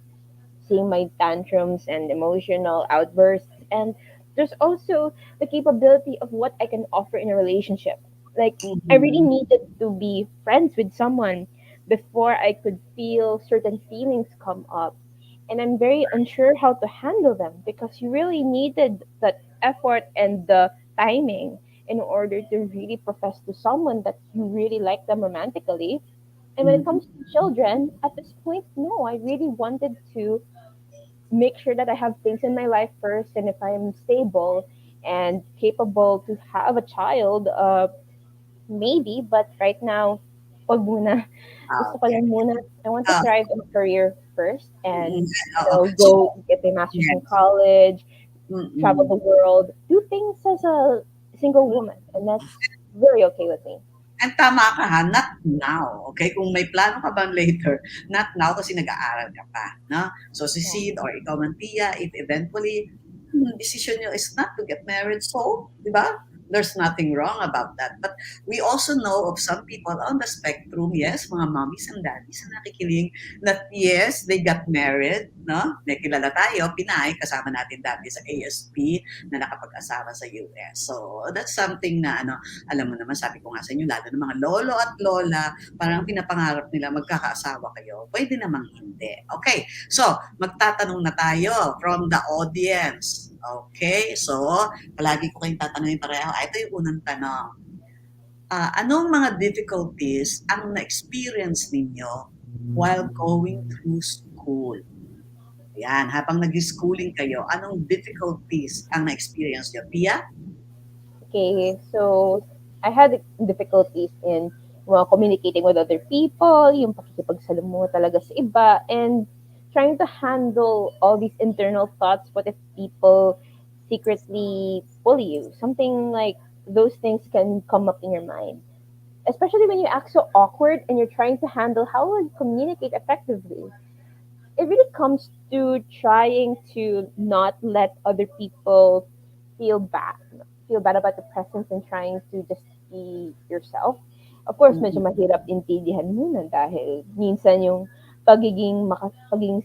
S2: seeing my tantrums and emotional outbursts. And there's also the capability of what I can offer in a relationship. Like, I really
S1: mhm.
S2: needed to be friends with someone before I could feel certain feelings come up. And I'm very unsure how to handle them because you really needed that effort and the timing in order to really profess to someone that you really like them romantically. And when it
S1: Mhm.
S2: comes to children, at this point, no, I really wanted to make sure that I have things in my life first. And if I'm stable and capable to have a child, maybe. But right now, wag muna. Gusto ko
S1: Okay.
S2: lang muna. I want to
S1: Ah,
S2: thrive in career first
S1: mm,
S2: and,
S1: oo. So,
S2: go get my master's in
S1: yes.
S2: college, travel
S1: Mm.
S2: the world, do things as a single woman. And that's very okay with me.
S1: And tama ka ha, not now, okay? Kung may plano ka bang later, not now kasi nag-aaral ka pa, no? So si
S2: Yeah.
S1: Sid or ikaw man Pia, if eventually decision nyo is not to get married, so, di ba? There's nothing wrong about that. But we also know of some people on the spectrum, yes, mga mommies and daddies na nakikinig, that yes, they got married, no? May kilala tayo, Pinay, kasama natin dati sa ASP na nakapag-asawa sa US. So, that's something na, alam mo naman, sabi ko nga sa inyo, lalo ng mga lolo at lola, parang pinapangarap nila magkakaasawa kayo. Pwede namang hindi. Okay, so magtatanong na tayo from the audience. Okay, so palagi ko kayong tatanungin pareho. Ito yung unang tanong. Anong mga difficulties ang na-experience ninyo while going through school? Yan, habang nag-schooling kayo, anong difficulties ang na-experience nyo? Pia?
S2: Okay, so I had difficulties in communicating with other people, yung pakikipagsalamuha talaga sa iba, and trying to handle all these internal thoughts. What if people secretly bully you? Something like those things can come up in your mind, especially when you act so awkward and you're trying to handle how would communicate effectively. it really comes to trying to not let other people feel bad feel bad about the presence and trying to just be yourself. Of course, medyo
S1: Mm-mm.
S2: mahirap intindihan muna dahil minsan yung pagiging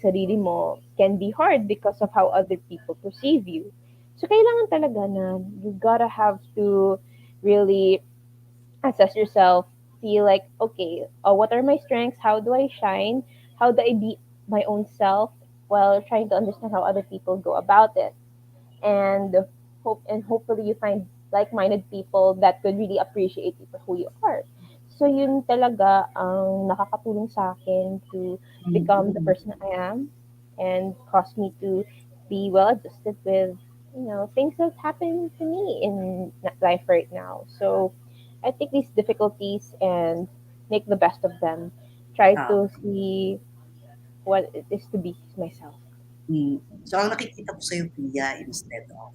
S2: sarili mo can be hard because of how other people perceive you. So, kailangan talaga na you gotta have to really assess yourself, feel like, okay, what are my strengths? How do I shine? How do I be my own self while trying to understand how other people go about it? And hopefully you find like-minded people that could really appreciate you for who you are. So yun talaga ang nakakatulong sa akin to become the
S1: Mm-mm.
S2: person I am and caused me to be well adjusted with things that happen to me in life right now. So I take these difficulties and make the best of them. Try
S1: Ah,
S2: to see what it is to be myself.
S1: mm. So, ang nakikita ko sa'yo, Pia, instead of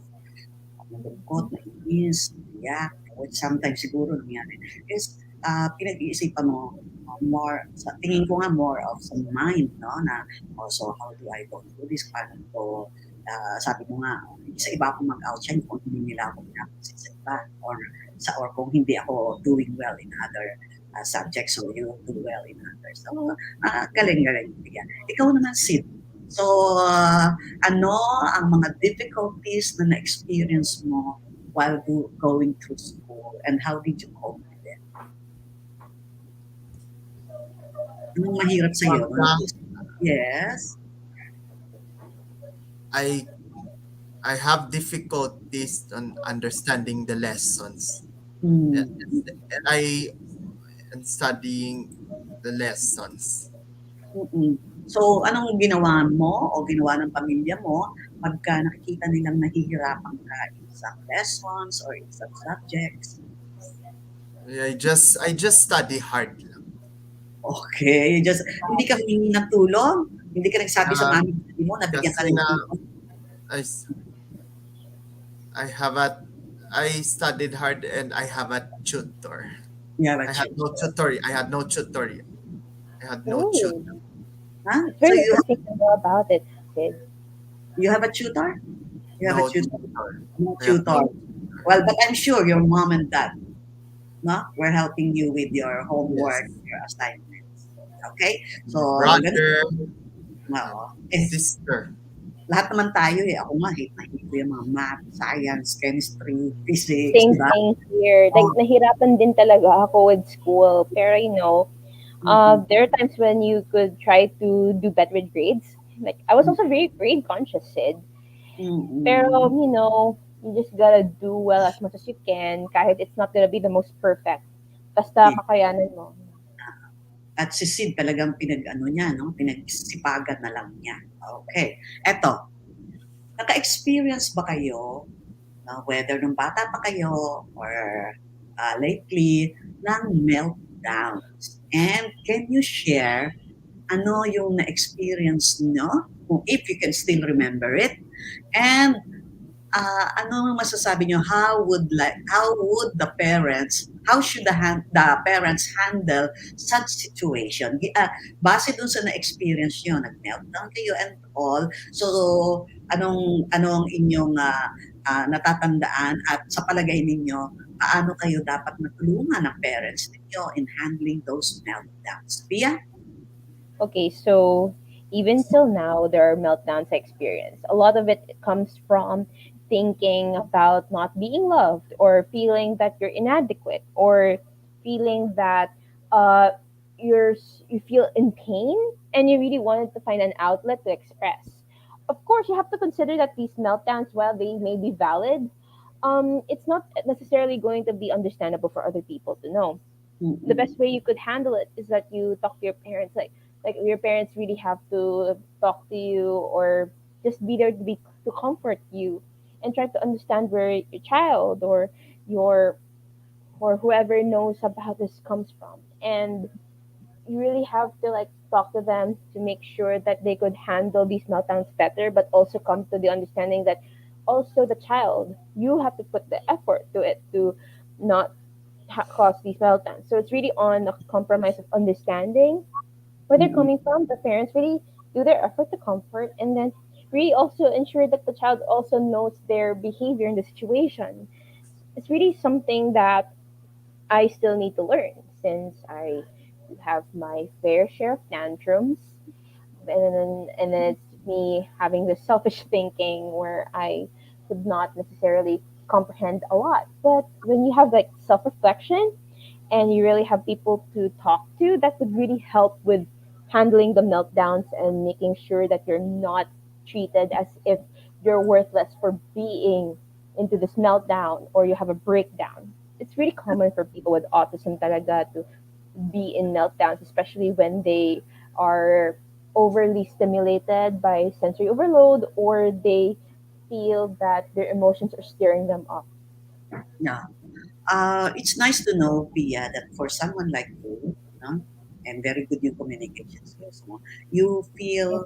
S1: malungkot, nainis, iyak, which sometimes siguro nangyari, is pinag-iisipan mo more, sa tingin ko nga more of sa mind, no? Na, oh, so how do I go through this? Paano to, sabi mo nga, sa iba ako mag-outshine kung hindi nila ako pinapansin sa iba, or kung hindi ako doing well in other subjects, so you do well in others. So, galing-galing. Pia. Ikaw naman, Sid. So, ano ang mga difficulties na na-experience mo while going through school, and how did you cope with it? Anong mahirap sa'yo?
S3: Mamdang,
S1: Yes.
S3: I I have difficulties on understanding the lessons. And,
S1: Mm.
S3: and I am studying the lessons.
S1: Mm. So, anong ginawa mo o ginawa ng pamilya mo pagka nakikita nilang nahihirapan ka in some lessons or in some subjects?
S3: I just study hard lang.
S1: Okay, hindi ka humingi ng tulong? Hindi ka nagsabi sa
S3: Uh,
S1: mami mo, nabigyan ka
S3: kasi
S1: ng
S3: nga
S1: tulong?
S3: I, s- I have a I studied hard and I have a tutor.
S1: Yeah,
S3: I
S1: but
S3: had no tutor. I had no tutorial. I had no
S2: Oh,
S3: tutor.
S1: huh?
S2: it's
S1: So
S2: very interesting to know about it, Sid.
S1: you have a tutor? You have a
S3: No
S1: tutor?
S3: tutor.
S1: No
S3: I have no
S1: tutor.
S3: tutor.
S1: Well, but I'm sure your mom and dad, no, were helping you with your homework,
S3: Yes.
S1: your assignments. Okay? So, ganito,
S3: Brother,
S1: oo.
S3: sister.
S1: Lahat naman tayo eh. Ako nga, hate na hate ko yung mga math, science, chemistry, physics,
S2: Same
S1: di ba?
S2: thing here. Like,
S1: Oh,
S2: nahirapan din talaga ako with school. Pero,
S1: mm-mm,
S2: there are times when you could try to do better with grades. Like, I was
S1: mm-mm,
S2: also very grade conscious, Sid. Pero,
S1: mm-mm.
S2: you just gotta do well as much as you can kahit it's not gonna be the most perfect. Basta
S1: Yeah.
S2: kakayanan mo.
S1: At si Sid talagang pinag-ano niya, no? Pinagsipagan na lang niya. Okay. Eto, naka-experience ba kayo, no, whether nung bata pa kayo or lately, ng meltdowns? And can you share ano yung na-experience nyo, kung if you can still remember it, and ano masasabi nyo, how should the parents handle such situation? Base dun sa na-experience nyo, nag-meltdown kayo and all, so anong inyong natatandaan, at sa palagay ninyo, paano kayo dapat matulungan ng parents ninyo in handling those meltdowns? Pia?
S2: Okay, so even till now, there are meltdowns I experience. A lot of it comes from thinking about not being loved or feeling that you're inadequate or feeling that uh, you feel in pain and you really wanted to find an outlet to express. Of course, you have to consider that these meltdowns, while they may be valid, it's not necessarily going to be understandable for other people to know. The
S1: Mm-mm.
S2: best way you could handle it is that you talk to your parents, like your parents really have to talk to you or just be there to comfort you and try to understand where your child your or whoever knows about this comes from. And you really have to like talk to them to make sure that they could handle these meltdowns better, but also come to the understanding that also the child, you have to put the effort to it to not cause these meltdowns. So it's really on a compromise of understanding where they're
S1: Mm-mm.
S2: coming from. The parents really do their effort to comfort, and then really also ensure that the child also knows their behavior in the situation. It's really something that I still need to learn since I have my fair share of tantrums, and then it's me having this selfish thinking where I could not necessarily comprehend a lot. But when you have like self reflection and you really have people to talk to, that would really help with handling the meltdowns and making sure that you're not treated as if you're worthless for being into this meltdown or you have a breakdown. It's really common for people with autism talaga to be in meltdowns, especially when they are overly stimulated by sensory overload or they feel that their emotions are steering them up.
S1: Yeah. It's nice to know, Pia, that for someone like you, no, and very good yung communication skills mo, you feel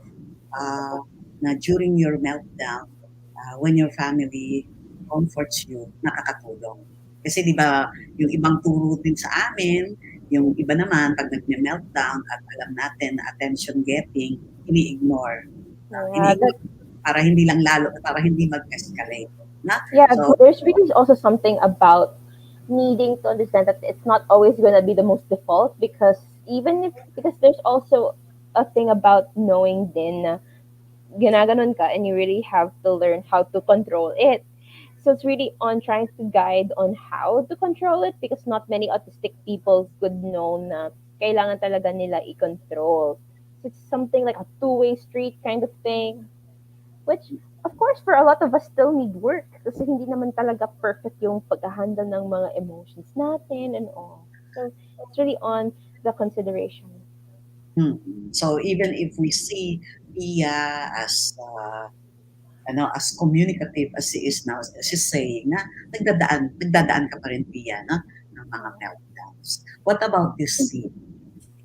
S1: na during your meltdown, when your family comforts you, nakakatulong. Kasi di ba, yung ibang turo din sa amin, yung iba naman, pag nag-meltdown at alam natin na attention getting, ini-ignore.
S2: Yeah,
S1: Ini-ignore para hindi lang lalo, para hindi mag-escalate. Na?
S2: yeah,
S1: So,
S2: there's really also something about needing to understand that it's not always going to be the most default because even if because there's also a thing about knowing din na ginaganon ka and you really have to learn how to control it. So it's really on trying to guide on how to control it because not many autistic people could know na kailangan talaga nila i-control. So it's something like a two-way street kind of thing, which of course for a lot of us still need work kasi hindi naman talaga perfect yung pag-handle ng mga emotions natin and all. So it's really on the consideration.
S1: so even if we see Pia as as communicative as she is now, she's saying na nagdadaan ka pa rin, Pia, no, ng mga meltdowns. What about this scene?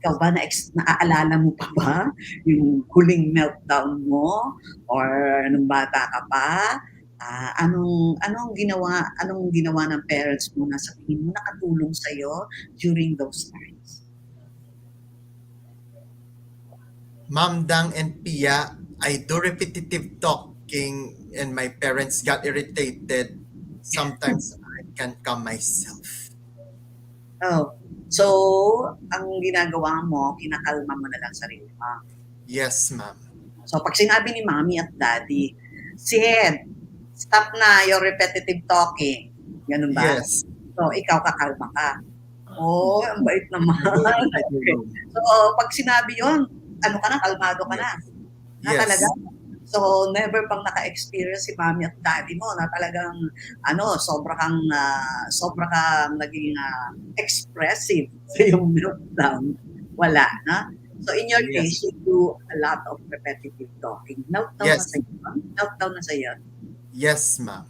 S1: Ikaw ba, naaalala mo pa ba yung huling meltdown mo? Or nung bata ka pa? Anong ginawa ng parents mo na sa tingin mo nakatulong sa'yo during those times?
S3: Ma'am Dang and Pia, I do repetitive talking and my parents got irritated. Sometimes I can't calm myself.
S1: Oh, so ang ginagawa mo, kinakalma mo na lang sarili mo.
S3: Yes, ma'am.
S1: So pag sinabi ni mommy at daddy, Cid, stop na your repetitive talking. Ganun ba?
S3: Yes.
S1: So ikaw kakalma ka. Oh, ang bait naman.
S3: I go inside the
S1: Okay.
S3: room.
S1: So pag sinabi yon, ano ka na, kalmado ka na. Na talaga.
S3: Yes.
S1: So never pang naka-experience si mommy at daddy mo na talagang sobra kang naging expressive sa yung meltdown. Wala, na? So in your case,
S3: Yes.
S1: you do a lot of repetitive talking. Meltdown na
S3: Yes.
S1: sa'yo. Meltdown na sa'yo.
S3: Yes, ma'am.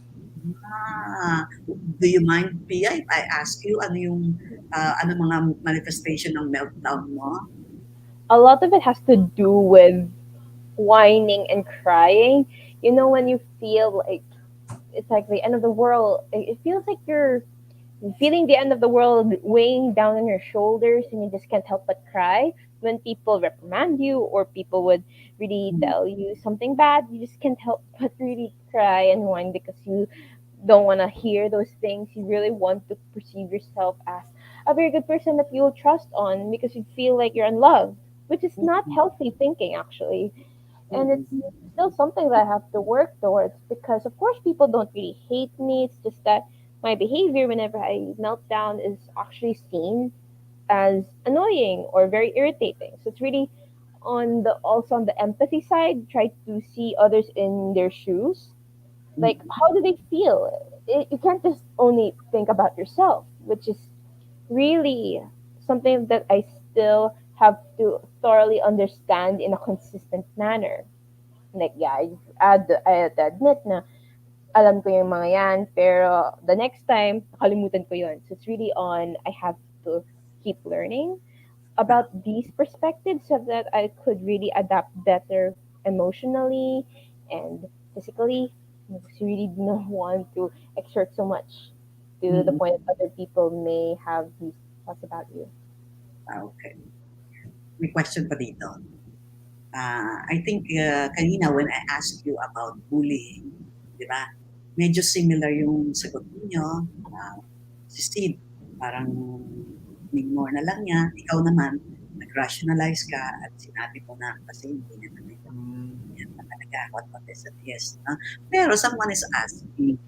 S1: Do you mind, Pia, if I ask you ano mga manifestation ng meltdown mo?
S2: A lot of it has to do with whining and crying. You know, when you feel like it's like the end of the world, it feels like you're feeling the end of the world weighing down on your shoulders and you just can't help but cry. When people reprimand you or people would really tell you something bad, you just can't help but really cry and whine because you don't want to hear those things. You really want to perceive yourself as a very good person that you'll trust on because you feel like you're unloved, which is not healthy thinking actually. And it's still something that I have to work towards because, of course, people don't really hate me. It's just that my behavior whenever I melt down is actually seen as annoying or very irritating. So it's really on the also on the empathy side, try to see others in their shoes. Like, how do they feel? You can't just only think about yourself, which is really something that I still have to thoroughly understand in a consistent manner. Like, yeah, I had to admit na alam ko yung mga yan, pero the next time, nakalimutan ko yun. So it's really on, I have to keep learning about these perspectives so that I could really adapt better emotionally and physically. Because you really do not want to exert so much to the point that other people may have these thoughts about you.
S1: Okay. May question pa dito. I think kanina when I asked you about bullying, di ba? Medyo similar yung sagot niyo. Si Cid, parang ignore na lang niya. Ikaw naman, nag-rationalize ka at sinabi mo na kasi hindi naman ito. Yan na talaga, what is it? Yes. Pero someone is asking,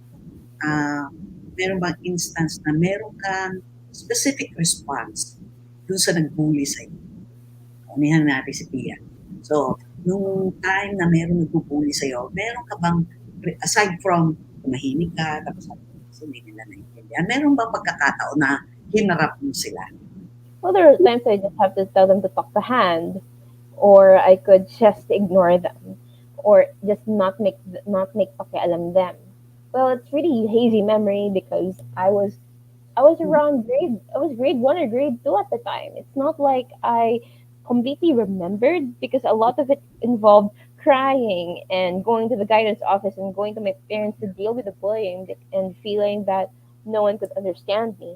S1: ah, meron bang instance na meron kang specific response dun sa nag-bully sa'yo? Unahan natin si Pia. So, nung time na meron nag-bully sa'yo, meron ka bang, aside from tumahimik ka, tapos kasi hindi nila naiintindihan, meron bang pagkakataon na hinarap mo sila?
S2: Well, there are times I just have to tell them to talk to hand, or I could just ignore them, or just not make pakialam them. Well, it's really hazy memory because I was around I was grade 1 or grade 2 at the time. It's not like I completely remembered because a lot of it involved crying and going to the guidance office and going to my parents to deal with the bullying and feeling that no one could understand me.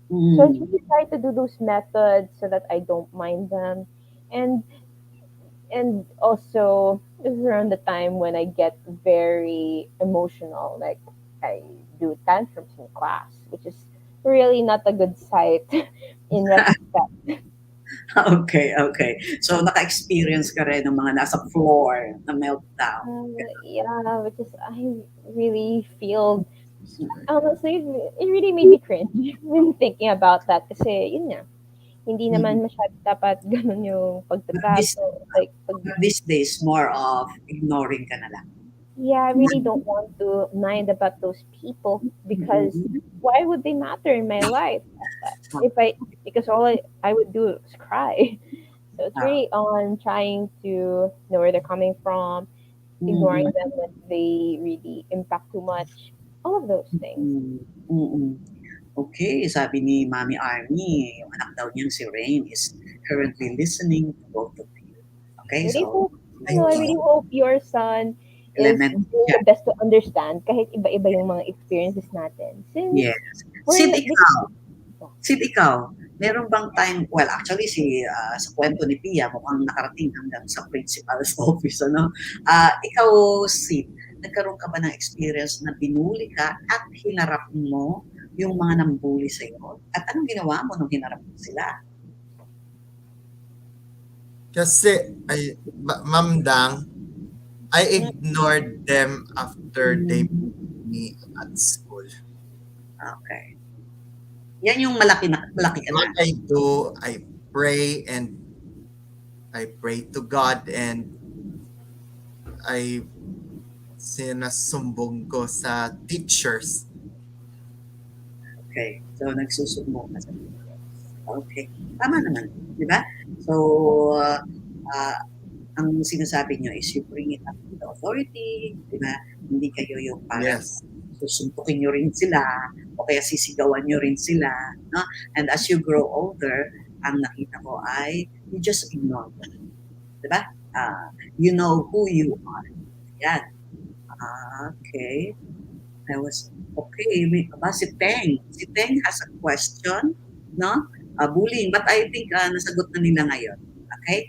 S2: So I
S1: Mm.
S2: really try to do those methods so that I don't mind them. And and also this is around the time when I get very emotional, like I do tantrums in class, which is really not a good sight in retrospect.
S1: Okay, okay. So, naka-experience ka rin ng mga nasa floor na meltdown.
S2: Yeah, which is I really feel honestly it really made me cringe when thinking about that kasi yun nga hindi
S1: Mm.
S2: naman masyado dapat ganun yung
S1: But this,
S2: pagtatrato like pag
S1: but these days, more of ignoring ka na lang.
S2: yeah, I really don't want to mind about those people because
S1: Mm.
S2: why would they matter in my life? If I because all I would do is cry. So it's
S1: Ah,
S2: really on trying to know where they're coming from, ignoring
S1: mm,
S2: them when they really impact too much. All of those things.
S1: mm, mm. Okay, sabi ni Mami Army, yung anak daw niyang si Rain is currently listening to both of you. Okay,
S2: Really
S1: so
S2: hope
S3: Thank
S2: I
S3: you.
S2: really hope your son is
S1: element
S2: doing
S1: siya.
S2: the best to understand kahit iba-iba yung mga experiences natin. Since
S1: Yes.
S2: we're
S1: Sid,
S2: in
S1: ikaw, Sid, ikaw, meron bang time, well, actually, sa kwento ni Pia, mukhang nakarating hanggang sa principal's office, ano? Ikaw, Sid, nagkaroon ka ba ng experience na binuli ka at hinarap mo yung mga nambuli sa'yo? At anong ginawa mo nung hinarap mo sila?
S3: Kasi, Ma'am Dang, I ignored them after they
S1: Mm,
S3: bullied me at school.
S1: okay. Yan yung malaki ka
S3: What
S1: na.
S3: I do, pray and I pray to God and I sinasumbong ko sa teachers.
S1: Okay. So, nagsusumbong ka sa teachers. Okay. Tama naman. Di ba? So, uh, ang sinasabi nyo is you bring it up to the authority, di ba? Hindi kayo yung parang
S3: Yes.
S1: susuntukin nyo rin sila o kaya sisigawan nyo rin sila. No? And as you grow older, ang nakita ko ay you just ignore them. Di ba? You know who you are. Yan. Okay. I was, okay, may si Teng. Si Teng has a question, no? Bullying. But I think nasagot na nila ngayon. Okay?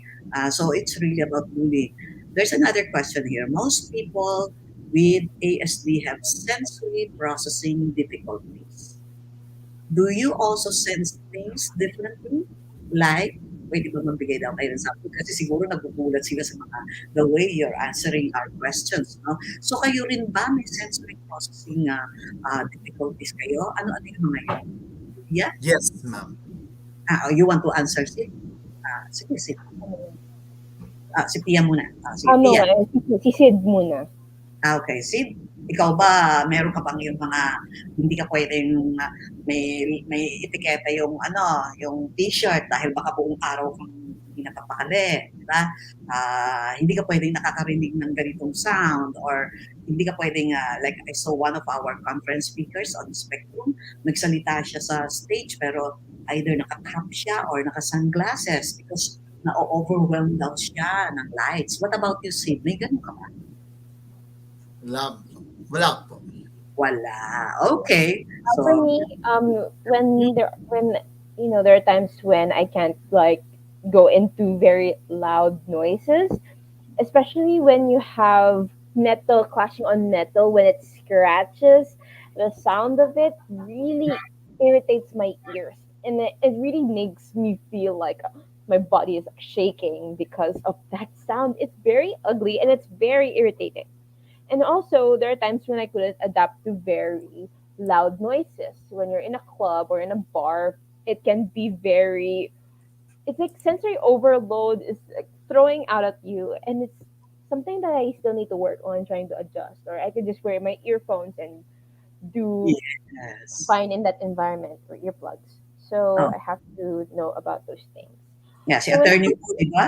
S1: So it's really about bullying. There's another question here. Most people with ASD have sensory processing difficulties. Do you also sense things differently? Like, pwede ba magbigay daw kayo ng sample? Kasi siguro nagugulat sila sa mga the way you're answering our questions. No? So kayo rin ba may sensory processing difficulties kayo? Ano-ano yung mga yun? Yeah?
S3: Yes, ma'am.
S1: You want to answer, Sid? Sige, Sid. Si Pia muna. Sige,
S2: Ano
S1: Pia.
S2: nga, si Sid muna.
S1: Okay, Sid, ikaw ba, meron ka bang yung mga, hindi ka pwedeng may etiketa yung yung t-shirt dahil baka buong araw kang hindi napapakali, di ba? Hindi ka pwedeng nakakarinig ng ganitong sound or hindi ka pwedeng, like I saw one of our conference speakers on the spectrum, nagsalita siya sa stage pero either naka-cap siya or naka-sunglasses because na-overwhelmed daw siya ng lights. What about you, Sid? May ganun ka ba?
S3: Wala po.
S1: Wala. Okay.
S2: For
S1: So,
S2: me, when there are times when I can't like go into very loud noises. especially when you have metal clashing on metal when it scratches. The sound of it really irritates my ears, and it really makes me feel like my body is shaking because of that sound. It's very ugly and it's very irritating. And also, there are times when I couldn't adapt to very loud noises. When you're in a club or in a bar, it can be very, it's like sensory overload is like throwing out at you, and it's something that I still need to work on trying to adjust. Or I could just wear my earphones and do
S1: Yes.
S2: fine in that environment or earplugs. So
S1: Oh,
S2: I have to know about those things.
S1: yeah, si
S2: So when it
S1: Attorney
S2: comes,
S1: Wu, di ba?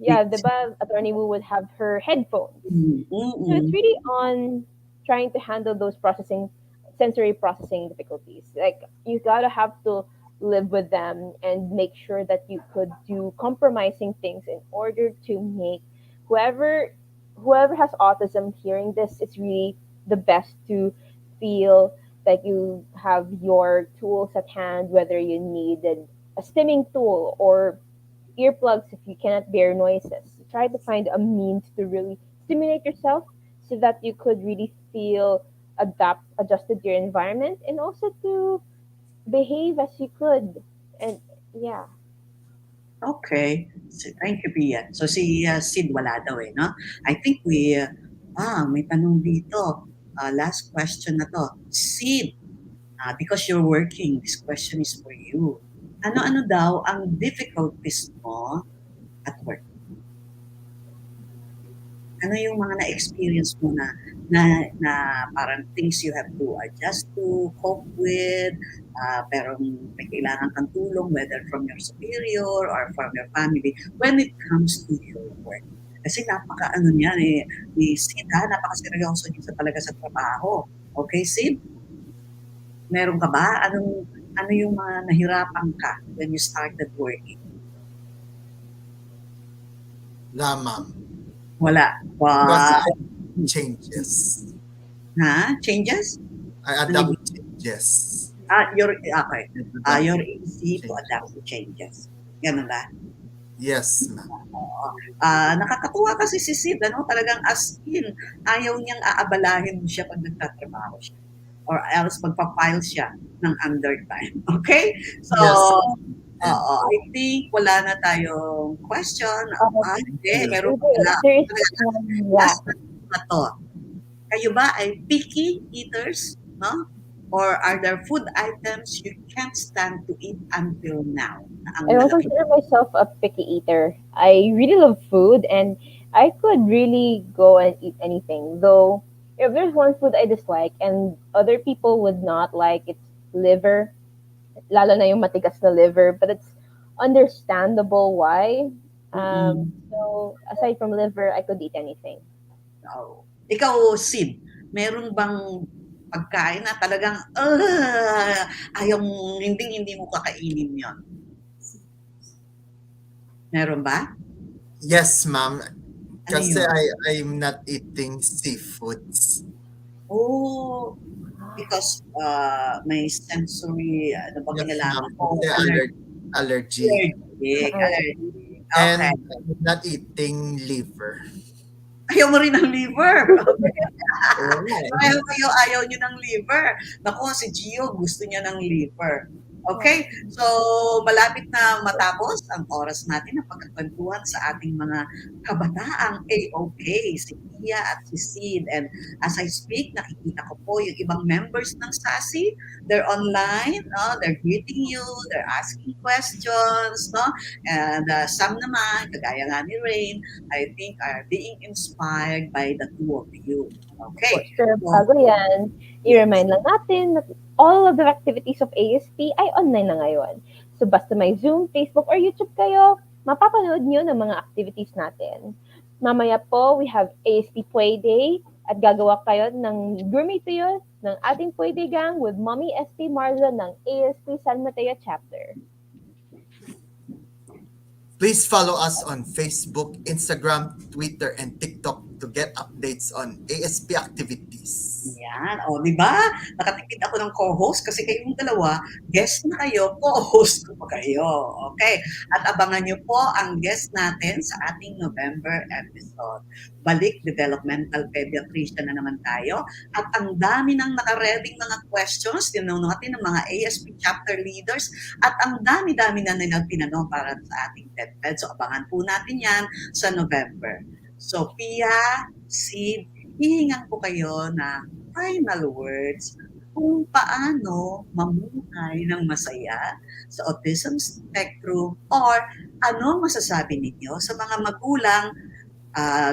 S2: yeah, the attorney Wu would have her headphones. So it's
S1: Mm.
S2: really on trying to handle those processing, sensory processing difficulties. Like you gotta have to live with them and make sure that you could do compromising things in order to make whoever whoever has autism hearing this, it's really the best to feel that you have your tools at hand, whether you needed a stimming tool or earplugs if you cannot bear noises. Try to find a means to really stimulate yourself so that you could really feel adjusted to your environment and also to behave as you could. And yeah.
S1: Okay. Thank you, Pia. So si Sid wala daw eh, no? I think may tanong dito. Last question na to. Sid, because you're working, this question is for you. Ano-ano daw ang difficulties mo at work? Ano yung mga na-experience mo na parang things you have to adjust to, cope with, pero may kailangan kang tulong, whether from your superior or from your family, when it comes to your work? Kasi napaka-ano niyan eh, ni Sid napaka-seryoso niya talaga sa trabaho. Okay, Sid? Meron ka ba? Ano yung mga nahirapan ka when you started working?
S3: La, ma'am.
S1: Wala.
S3: Because
S1: Wow.
S3: I changes.
S1: Changes?
S3: I
S1: Ano
S3: adapt changes.
S1: Okay.
S3: Adapt
S1: You're easy to
S3: changes.
S1: adapt to changes. Ganun ba?
S3: Yes, ma'am.
S1: Oo. Nakakatuwa kasi si Sid, ano, talagang as in, ayaw niyang aabalahin siya pag nagtatrabaho siya. Or else magpa-file siya ng undertime. Okay? So,
S3: Yes, and
S1: oo. I think wala na tayong question. Hindi.
S3: yeah.
S1: Meron pa pala.
S2: There is one
S1: Last
S2: last.
S1: na to. Kayo ba ay picky eaters? No? Or are there food items you can't stand to eat until now? Na ang
S2: I don't
S1: malaki.
S2: consider myself a picky eater. I really love food and I could really go and eat anything. Though, if there's one food I dislike and other people would not like, it's liver. Lalo na yung matigas na liver. But it's understandable why.
S1: Mm-mm.
S2: So, aside from liver, I could eat anything.
S1: Oh. Ikaw, Sid, meron bang pagkain na talagang, ayaw mong, hindi mo kakainin yon? Meron ba?
S3: Yes, ma'am.
S1: Ano
S3: Kasi
S1: yun?
S3: I'm not eating seafoods.
S1: Oh, because may sensory, ano ba
S3: Yes, ma'am.
S1: kinalaman? Oh,
S3: Kasi allergy.
S1: allergic. Okay.
S3: And I'm not eating liver.
S1: Ayaw mo rin ng liver. Okay.
S3: Oh.
S1: Ayaw niyo ng liver. Naku, si Gio gusto niya ng liver. Okay? So, malapit na matapos ang oras natin ng pagkakwentuhan sa ating mga kabataang AOK, si Pia at si Sid. And as I speak, nakikita ko po yung ibang members ng SASI. They're online, no? They're greeting you, they're asking questions, no? And some naman, kagaya nga ni Rain, I think are being inspired by the two of you. Okay.
S2: Pero
S1: So,
S2: bago yan,
S1: yes.
S2: i-remind lang natin na all of the activities of ASP ay online na ngayon. So basta may Zoom, Facebook, or YouTube kayo, mapapanood nyo ng mga activities natin. Mamaya po, we have ASP Play Day at gagawa kayo ng gourmet tuyo ng ating Play Day gang with Mommy SP Marza ng ASP San Mateo Chapter.
S3: Please follow us on Facebook, Instagram, Twitter, and TikTok to get updates on ASP activities.
S1: Yan. O, di ba? Nakatipid ako ng co-host kasi kayong dalawa, guest na kayo, co-host ko pa kayo. Okay. At abangan nyo po ang guest natin sa ating November episode. Balik, developmental pediatrician na naman tayo. At ang dami ng nakareading mga questions, tinanong natin ng mga ASP chapter leaders, at ang dami-dami na nilang tinanong para sa ating TED-Ed. So, abangan po natin yan sa November. So, Pia, Cid, hihingan ko kayo ng final words kung paano mamuhay ng masaya sa autism spectrum, or ano masasabi ninyo sa mga magulang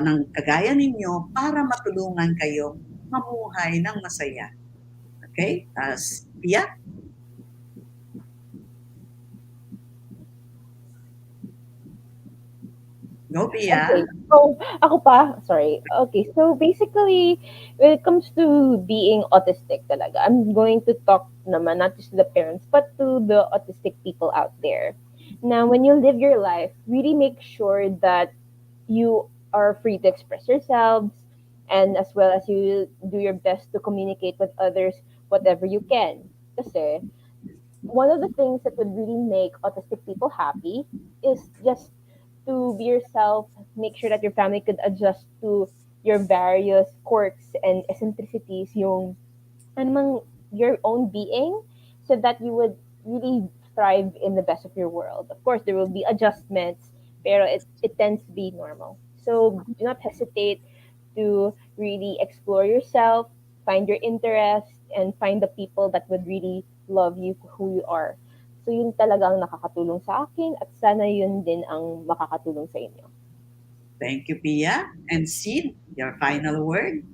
S1: ng kagaya ninyo para matulungan kayong mamuhay ng masaya. Okay? Pia? Go, Pia.
S2: Okay. So, ako pa, sorry. Okay, so basically, when it comes to being autistic talaga, I'm going to talk naman not just to the parents, but to the autistic people out there. Now, when you live your life, really make sure that you are free to express yourselves, and as well as you do your best to communicate with others whatever you can. Kasi one of the things that would really make autistic people happy is just to be yourself, make sure that your family could adjust to your various quirks and eccentricities, yung anumang your own being, so that you would really thrive in the best of your world. Of course, there will be adjustments, pero it tends to be normal. So do not hesitate to really explore yourself, find your interest, and find the people that would really love you for who you are. So yun talagang nakakatulong sa akin, at sana yun din ang makakatulong sa inyo.
S1: Thank you, Pia. And Cid, your final word?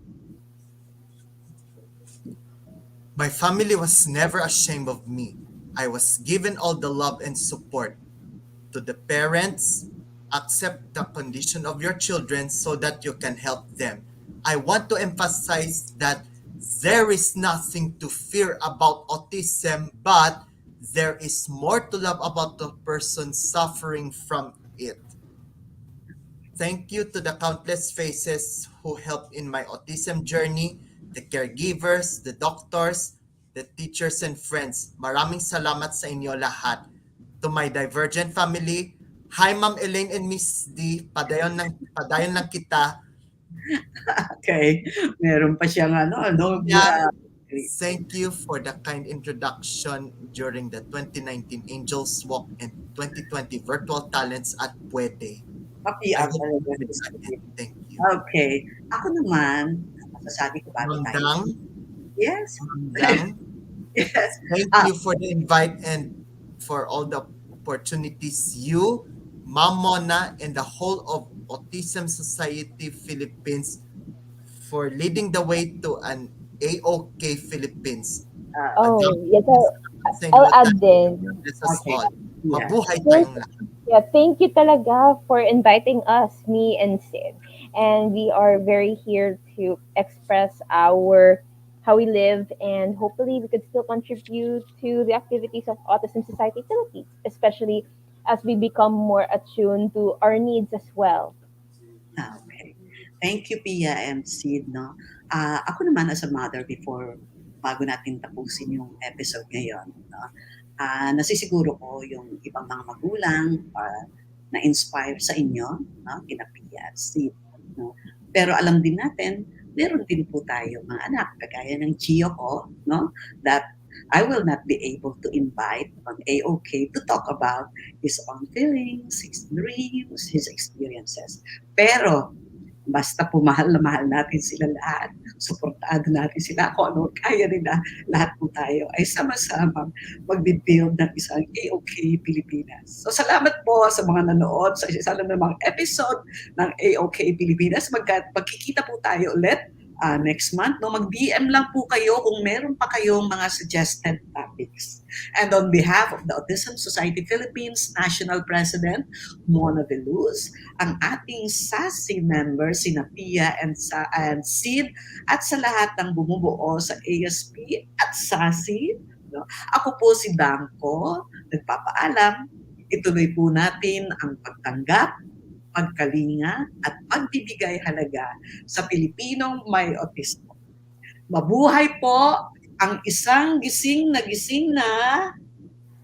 S3: My family was never ashamed of me. I was given all the love and support. To the parents, accept the condition of your children so that you can help them. I want to emphasize that there is nothing to fear about autism, but there is more to love about the person suffering from it. Thank you to the countless faces who helped in my autism journey, the caregivers, the doctors, the teachers and friends. Maraming salamat sa inyo lahat. To my Divergent family, hi Ma'am Elaine and Miss D, padayon lang kita.
S1: Okay. Meron pa siyang ano,
S3: Yeah. Thank you for the kind introduction during the 2019 Angels Walk and 2020 Virtual Talents at Puede.
S1: Papi
S3: I
S1: ang
S3: hope
S1: talaga.
S3: you enjoyed it. Thank you.
S1: Okay. Ako naman, masasabi ko bago
S3: Ma'am
S1: tayo.
S3: Dang,
S1: Yes.
S3: Ma'am Dang,
S1: Yes.
S3: thank you for the invite and for all the opportunities you, Ma'am Mona, and the whole of Autism Society Philippines for leading the way to an AOK Philippines.
S2: Oh,
S3: Madam,
S2: yes,
S3: sa inyo
S2: I'll add
S3: lahat.
S2: din.
S3: Bless us
S1: Okay.
S3: all.
S1: Yeah.
S3: Mabuhay tayong lahat.
S2: Yeah, thank you talaga for inviting us, me and Sid. And we are very here to express how we live, and hopefully we could still contribute to the activities of Autism Society Philippines, especially as we become more attuned to our needs as well.
S1: Okay. Thank you, Pia and Sid. No? Ako naman as a mother bago natin tapusin yung episode ngayon, no? Nasisiguro ko yung ibang mga magulang na-inspire sa inyo, no? Kina Pia at Sid. No? Pero alam din natin, meron din po tayo mga anak, kagaya ng Gio ko, no? That I will not be able to invite on AOK to talk about his own feelings, his dreams, his experiences. Pero basta po mahal na mahal natin sila lahat, suportado natin sila, kung ano kaya nila, lahat po tayo ay sama-sama magbibuild ng isang AOK Pilipinas. So salamat po sa mga nanood sa isa na namang episode ng AOK Pilipinas. Magkikita po tayo ulit next month. No? Mag-DM lang po kayo kung meron pa kayong mga suggested topics. And on behalf of the Autism Society Philippines National President, Mona Veluz, ang ating SASI members, sina Pia and Cid, at sa lahat ng bumubuo sa ASP at SASI, no? Ako po si Dang Koe, nagpapaalam. Ituloy po natin ang pagtanggap, pagkalinga at pagbibigay halaga sa Pilipinong may autismo. Mabuhay po ang isang gising na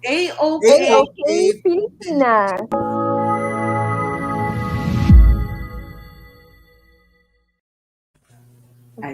S1: AOK!
S2: AOK Pilipinas!
S1: Ay,